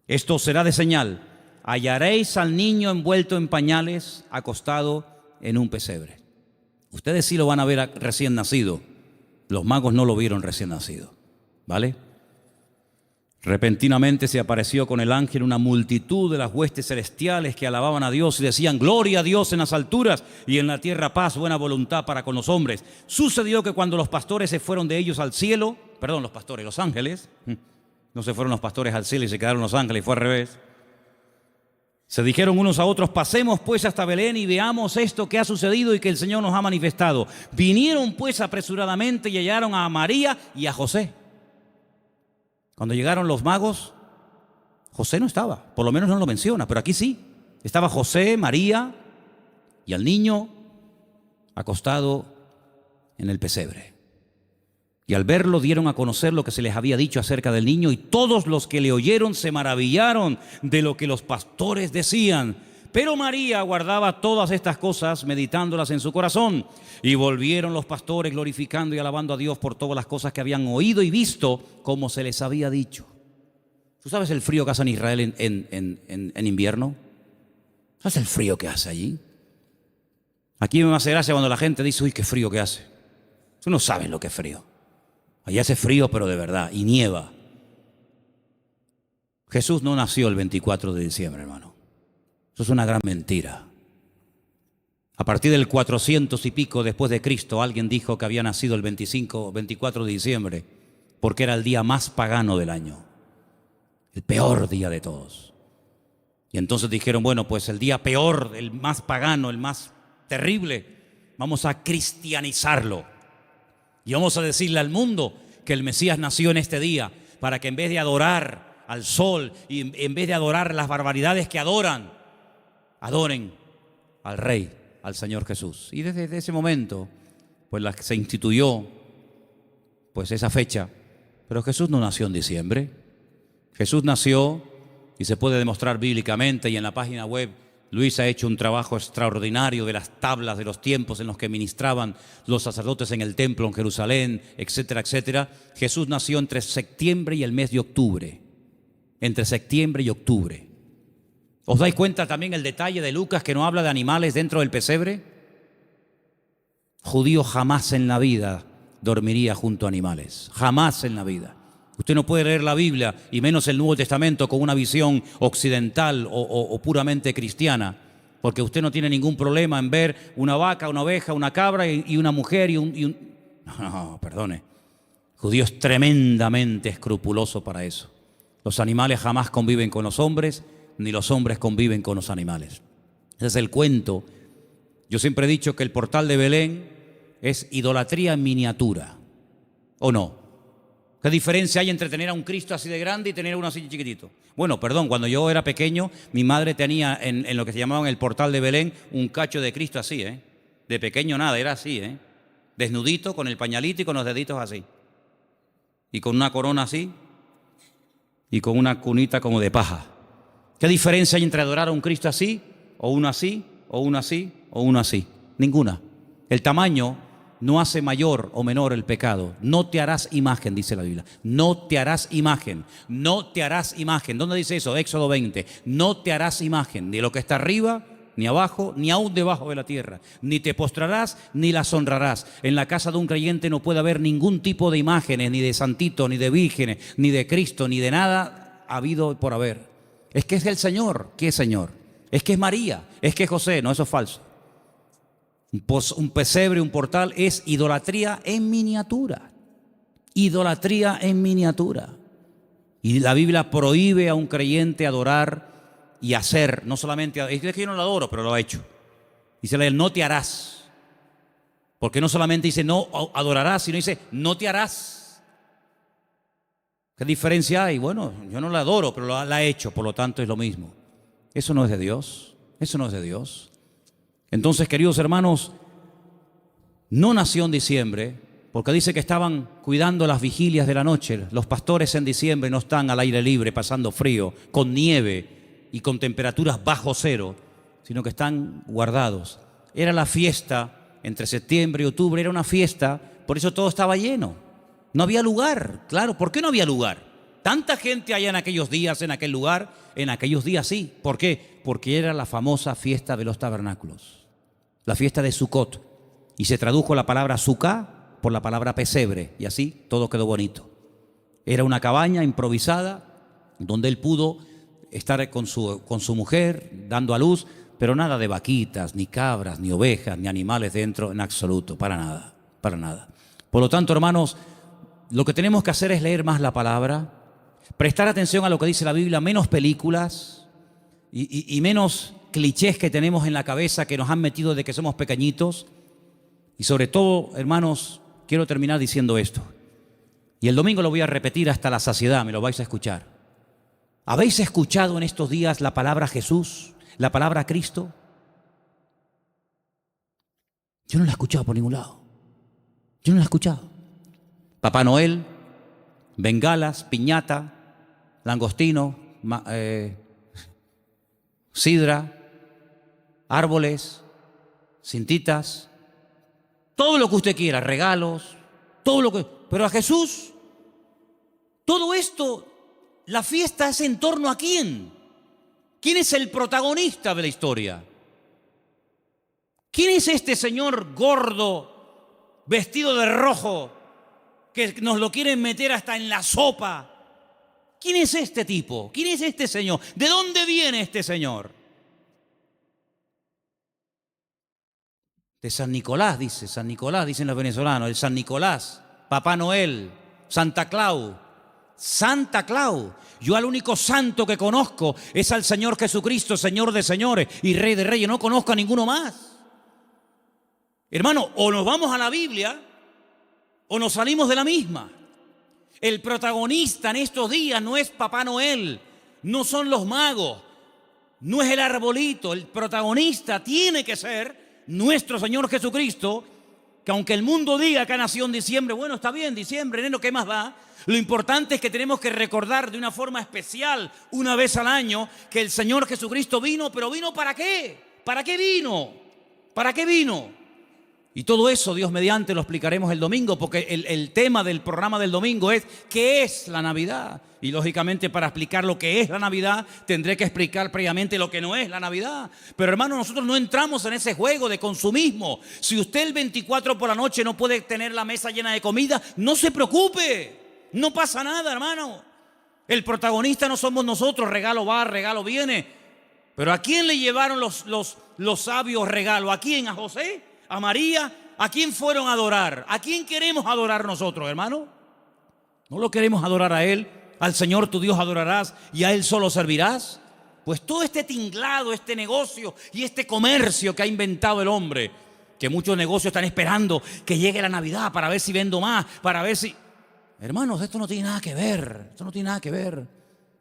Esto será de señal: hallaréis al niño envuelto en pañales, acostado en un pesebre. Ustedes sí lo van a ver recién nacido. Los magos no lo vieron recién nacido, ¿vale? Repentinamente se apareció con el ángel una multitud de las huestes celestiales que alababan a Dios y decían: gloria a Dios en las alturas y en la tierra paz, buena voluntad para con los hombres. Sucedió que cuando los pastores se fueron de ellos al cielo, los ángeles, no se fueron los pastores al cielo y se quedaron los ángeles, y fue al revés. Se dijeron unos a otros: pasemos pues hasta Belén y veamos esto que ha sucedido y que el Señor nos ha manifestado. Vinieron pues apresuradamente y hallaron a María y a José. Cuando llegaron los magos, José no estaba, por lo menos no lo menciona, pero aquí sí. Estaba José, María y al niño acostado en el pesebre. Y al verlo dieron a conocer lo que se les había dicho acerca del niño, y todos los que le oyeron se maravillaron de lo que los pastores decían. Pero María guardaba todas estas cosas, meditándolas en su corazón. Y volvieron los pastores glorificando y alabando a Dios por todas las cosas que habían oído y visto, como se les había dicho. ¿Tú sabes el frío que hace en Israel en invierno? ¿Sabes el frío que hace allí? Aquí me hace gracia cuando la gente dice: uy, qué frío que hace. Tú no sabes lo que es frío. Allá hace frío, pero de verdad, y nieva. Jesús no nació el 24 de diciembre, hermano. Eso es una gran mentira. A partir del 400 y pico después de Cristo, alguien dijo que había nacido el 24 de diciembre, porque era el día más pagano del año, el peor día de todos. Y entonces dijeron, bueno, pues el día peor, el más pagano, el más terrible, vamos a cristianizarlo. Y vamos a decirle al mundo que el Mesías nació en este día, para que en vez de adorar al sol y en vez de adorar las barbaridades que adoran, adoren al Rey, al Señor Jesús. Y desde ese momento, pues se instituyó pues esa fecha. Pero Jesús no nació en diciembre. Jesús nació, y se puede demostrar bíblicamente, y en la página web Luis ha hecho un trabajo extraordinario de las tablas de los tiempos en los que ministraban los sacerdotes en el templo en Jerusalén, etcétera, etcétera. Jesús nació entre septiembre y el mes de octubre. Entre septiembre y octubre. ¿Os dais cuenta también el detalle de Lucas, que no habla de animales dentro del pesebre? Judío jamás en la vida dormiría junto a animales. Jamás en la vida. Usted no puede leer la Biblia, y menos el Nuevo Testamento, con una visión occidental o puramente cristiana, porque usted no tiene ningún problema en ver una vaca, una oveja, una cabra y una mujer No, perdone. Judío es tremendamente escrupuloso para eso. Los animales jamás conviven con los hombres, ni los hombres conviven con los animales. Ese es el cuento. Yo siempre he dicho que el portal de Belén es idolatría en miniatura, ¿o no? ¿Qué diferencia hay entre tener a un Cristo así de grande y tener a uno así chiquitito? Bueno, perdón, cuando yo era pequeño, mi madre tenía en lo que se llamaba el portal de Belén un cacho de Cristo así, ¿eh? De pequeño nada, era así, ¿eh? Desnudito, con el pañalito y con los deditos así. Y con una corona así, y con una cunita como de paja. ¿Qué diferencia hay entre adorar a un Cristo así, o uno así, o uno así, o uno así? Ninguna. El tamaño no hace mayor o menor el pecado. No te harás imagen, dice la Biblia. No te harás imagen. No te harás imagen. ¿Dónde dice eso? Éxodo 20. No te harás imagen de lo que está arriba, ni abajo, ni aún debajo de la tierra. Ni te postrarás, ni las honrarás. En la casa de un creyente no puede haber ningún tipo de imágenes, ni de santitos, ni de vírgenes, ni de Cristo, ni de nada habido por haber. Es que es el Señor. ¿Qué es Señor? Es que es María. Es que es José. No, eso es falso. Un pesebre, un portal, es idolatría en miniatura. Idolatría en miniatura. Y la Biblia prohíbe a un creyente adorar y hacer, no solamente, es que yo no lo adoro, pero lo ha hecho. Dice la Biblia, no te harás. Porque no solamente dice no adorarás, sino dice no te harás. ¿Qué diferencia hay? Bueno, yo no la adoro, pero la ha hecho, por lo tanto es lo mismo. Eso no es de Dios. Eso no es de Dios. Entonces, queridos hermanos, no nació en diciembre, porque dice que estaban cuidando las vigilias de la noche. Los pastores en diciembre no están al aire libre, pasando frío, con nieve y con temperaturas bajo cero, sino que están guardados. Era la fiesta entre septiembre y octubre, era una fiesta, por eso todo estaba lleno. No había lugar, claro. ¿Por qué no había lugar? Tanta gente hay en aquellos días, en aquel lugar. En aquellos días sí. ¿Por qué? Porque era la famosa fiesta de los tabernáculos. La fiesta de Sucot, y se tradujo la palabra Sucá por la palabra pesebre, y así todo quedó bonito. Era una cabaña improvisada donde él pudo estar con su mujer dando a luz, pero nada de vaquitas, ni cabras, ni ovejas, ni animales dentro en absoluto, para nada, para nada. Por lo tanto, hermanos, lo que tenemos que hacer es leer más la palabra, prestar atención a lo que dice la Biblia, menos películas y menos clichés que tenemos en la cabeza que nos han metido desde que somos pequeñitos. Y sobre todo, hermanos, quiero terminar diciendo esto. Y el domingo lo voy a repetir hasta la saciedad, me lo vais a escuchar. ¿Habéis escuchado en estos días la palabra Jesús, la palabra Cristo? Yo no la he escuchado por ningún lado. Yo no la he escuchado. Papá Noel, bengalas, piñata, langostino, sidra, árboles, cintitas, todo lo que usted quiera, regalos, todo lo que... Pero a Jesús, todo esto, la fiesta es en torno a ¿quién? ¿Quién es el protagonista de la historia? ¿Quién es este señor gordo, vestido de rojo, que nos lo quieren meter hasta en la sopa? ¿Quién es este tipo? ¿Quién es este señor? ¿De dónde viene este señor? De San Nicolás, dicen los venezolanos, el San Nicolás, Papá Noel, Santa Claus. Santa Claus. Yo al único santo que conozco es al Señor Jesucristo, Señor de señores y Rey de reyes. No conozco a ninguno más. Hermano, o nos vamos a la Biblia o nos salimos de la misma. El protagonista en estos días no es Papá Noel, no son los magos, no es el arbolito. El protagonista tiene que ser nuestro Señor Jesucristo, que aunque el mundo diga que ha nacido en diciembre, bueno, está bien, diciembre, enero, ¿qué más da? Lo importante es que tenemos que recordar de una forma especial, una vez al año, que el Señor Jesucristo vino, pero ¿vino para qué? ¿Para qué vino? ¿Para qué vino? Y todo eso, Dios mediante, lo explicaremos el domingo, porque el tema del programa del domingo es ¿qué es la Navidad? Y lógicamente para explicar lo que es la Navidad tendré que explicar previamente lo que no es la Navidad. Pero hermano, nosotros no entramos en ese juego de consumismo. Si usted el 24 por la noche no puede tener la mesa llena de comida, no se preocupe, no pasa nada, hermano. El protagonista no somos nosotros, regalo va, regalo viene. Pero ¿a quién le llevaron los sabios regalos? ¿A quién? ¿A José? ¿A María? ¿A quién fueron a adorar? ¿A quién queremos adorar nosotros, hermano? ¿No lo queremos adorar a Él? ¿Al Señor tu Dios adorarás y a Él solo servirás? Pues todo este tinglado, este negocio y este comercio que ha inventado el hombre, que muchos negocios están esperando que llegue la Navidad para ver si vendo más, para ver si... Hermanos, esto no tiene nada que ver, esto no tiene nada que ver.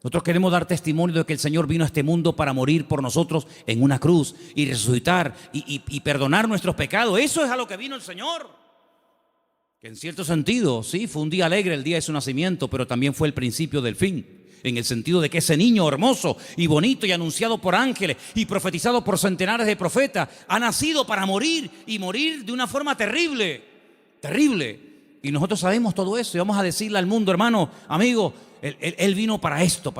Nosotros queremos dar testimonio de que el Señor vino a este mundo para morir por nosotros en una cruz y resucitar y perdonar nuestros pecados. Eso es a lo que vino el Señor. Que en cierto sentido, sí, fue un día alegre el día de su nacimiento, pero también fue el principio del fin. En el sentido de que ese niño hermoso y bonito y anunciado por ángeles y profetizado por centenares de profetas ha nacido para morir y morir de una forma terrible, terrible. Y nosotros sabemos todo eso y vamos a decirle al mundo, hermano, amigo, Él vino para esto,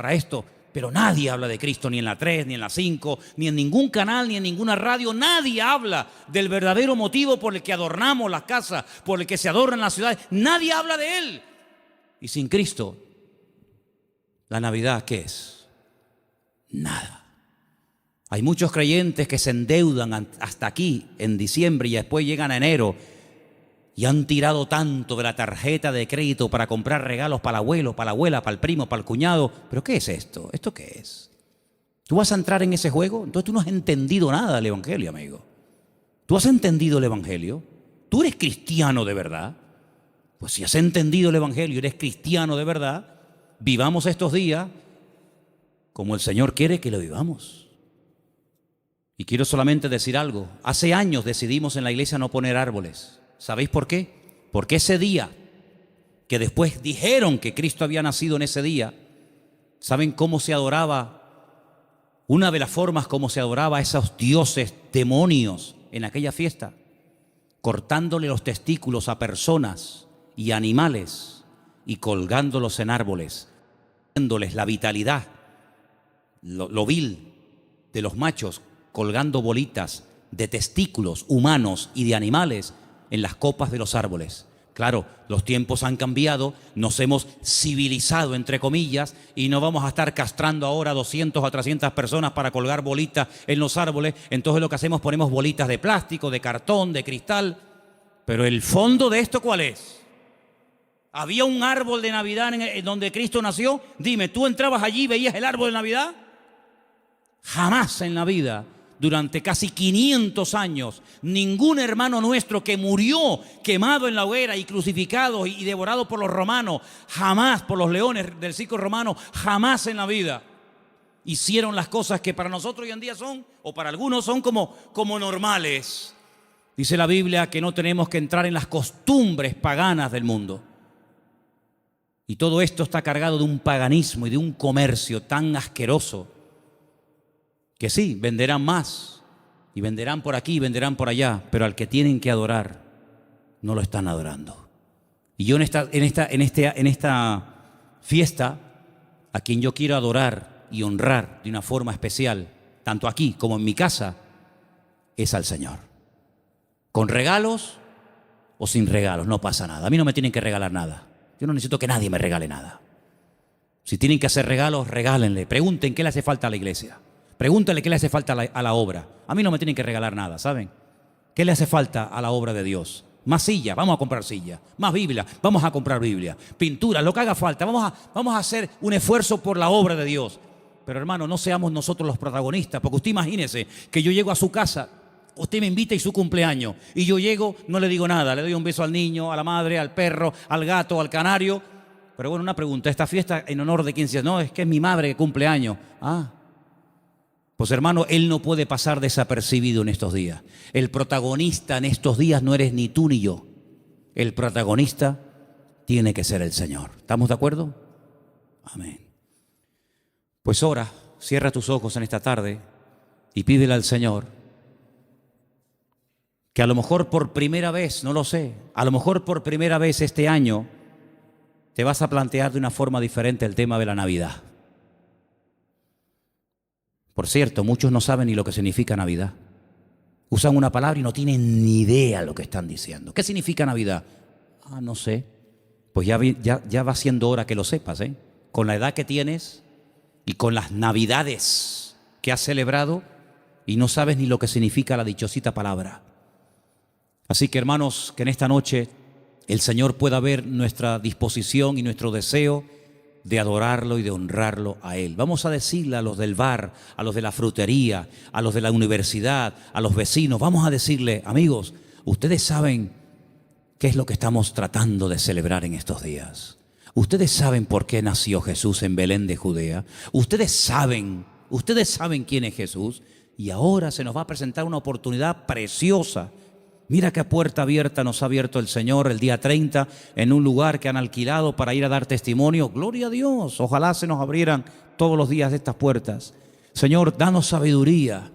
pero nadie habla de Cristo, ni en la 3, ni en la 5, ni en ningún canal, ni en ninguna radio. Nadie habla del verdadero motivo por el que adornamos las casas, por el que se adornan las ciudades. Nadie habla de Él. Y sin Cristo, ¿la Navidad qué es? Nada. Hay muchos creyentes que se endeudan hasta aquí en diciembre y después llegan a enero y han tirado tanto de la tarjeta de crédito para comprar regalos para el abuelo, para la abuela, para el primo, para el cuñado. ¿Pero qué es esto? ¿Esto qué es? ¿Tú vas a entrar en ese juego? Entonces tú no has entendido nada del Evangelio, amigo. ¿Tú has entendido el Evangelio? ¿Tú eres cristiano de verdad? Pues si has entendido el Evangelio y eres cristiano de verdad, vivamos estos días como el Señor quiere que lo vivamos. Y quiero solamente decir algo. Hace años decidimos en la iglesia no poner árboles. ¿Sabéis por qué? Porque ese día, que después dijeron que Cristo había nacido en ese día, ¿saben cómo se adoraba? Una de las formas como se adoraba a esos dioses demonios en aquella fiesta, cortándole los testículos a personas y animales y colgándolos en árboles, dándoles la vitalidad, lo vil de los machos, colgando bolitas de testículos humanos y de animales en las copas de los árboles. Claro, los tiempos han cambiado, nos hemos civilizado, entre comillas, y no vamos a estar castrando ahora a 200 a 300 personas para colgar bolitas en los árboles. Entonces lo que hacemos, ponemos bolitas de plástico, de cartón, de cristal. Pero el fondo de esto, ¿cuál es? ¿Había un árbol de Navidad en donde Cristo nació? Dime, ¿tú entrabas allí y veías el árbol de Navidad? Jamás en la vida. Durante casi 500 años, ningún hermano nuestro que murió quemado en la hoguera y crucificado y devorado por los romanos, jamás por los leones del circo romano, jamás en la vida hicieron las cosas que para nosotros hoy en día son, o para algunos son como normales. Dice la Biblia que no tenemos que entrar en las costumbres paganas del mundo. Y todo esto está cargado de un paganismo y de un comercio tan asqueroso, que sí, venderán más, y venderán por aquí, y venderán por allá, pero al que tienen que adorar, no lo están adorando. Y yo en esta fiesta, a quien yo quiero adorar y honrar de una forma especial, tanto aquí como en mi casa, es al Señor. Con regalos o sin regalos, no pasa nada. A mí no me tienen que regalar nada. Yo no necesito que nadie me regale nada. Si tienen que hacer regalos, regálenle. Pregunten qué le hace falta a la iglesia. Pregúntale qué le hace falta a la obra. A mí no me tienen que regalar nada, ¿saben? ¿Qué le hace falta a la obra de Dios? más silla, vamos a comprar silla, más Biblia, vamos a comprar Biblia, pintura, lo que haga falta, vamos a hacer un esfuerzo por la obra de Dios. Pero hermano, no seamos nosotros los protagonistas, porque usted imagínese que yo llego a su casa, usted me invita y su cumpleaños, y yo llego, no le digo nada, le doy un beso al niño, a la madre, al perro, al gato, al canario. Pero bueno, una pregunta, ¿esta fiesta en honor de quién se hace? No, es que es mi madre que cumple años. Pues hermano, él no puede pasar desapercibido en estos días. El protagonista en estos días no eres ni tú ni yo. El protagonista tiene que ser el Señor. ¿Estamos de acuerdo? Amén. Pues ora, cierra tus ojos en esta tarde y pídele al Señor que a lo mejor por primera vez, no lo sé, a lo mejor por primera vez este año te vas a plantear de una forma diferente el tema de la Navidad. Por cierto, muchos no saben ni lo que significa Navidad. Usan una palabra y no tienen ni idea lo que están diciendo. ¿Qué significa Navidad? No sé. Pues ya va siendo hora que lo sepas, ¿eh? Con la edad que tienes y con las Navidades que has celebrado y no sabes ni lo que significa la dichosita palabra. Así que hermanos, que en esta noche el Señor pueda ver nuestra disposición y nuestro deseo de adorarlo y de honrarlo a Él. Vamos a decirle a los del bar, a los de la frutería, a los de la universidad, a los vecinos, vamos a decirle, amigos, ustedes saben qué es lo que estamos tratando de celebrar en estos días. Ustedes saben por qué nació Jesús en Belén de Judea. Ustedes saben quién es Jesús. Y ahora se nos va a presentar una oportunidad preciosa. Mira qué puerta abierta nos ha abierto el Señor el día 30 en un lugar que han alquilado para ir a dar testimonio. Gloria a Dios. Ojalá se nos abrieran todos los días estas puertas. Señor, danos sabiduría.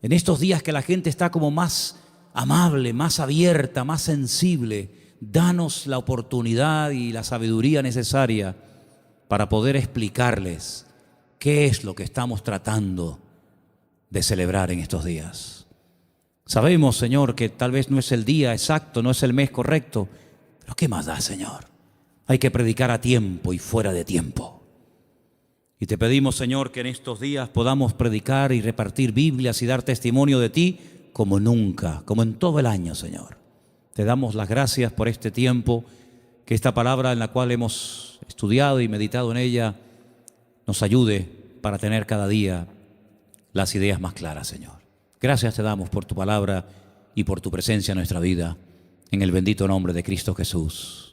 En estos días que la gente está como más amable, más abierta, más sensible, danos la oportunidad y la sabiduría necesaria para poder explicarles qué es lo que estamos tratando de celebrar en estos días. Sabemos, Señor, que tal vez no es el día exacto, no es el mes correcto, pero ¿qué más da, Señor? Hay que predicar a tiempo y fuera de tiempo. Y te pedimos, Señor, que en estos días podamos predicar y repartir Biblias y dar testimonio de ti como nunca, como en todo el año, Señor. Te damos las gracias por este tiempo, que esta palabra en la cual hemos estudiado y meditado en ella nos ayude para tener cada día las ideas más claras, Señor. Gracias te damos por tu palabra y por tu presencia en nuestra vida, en el bendito nombre de Cristo Jesús.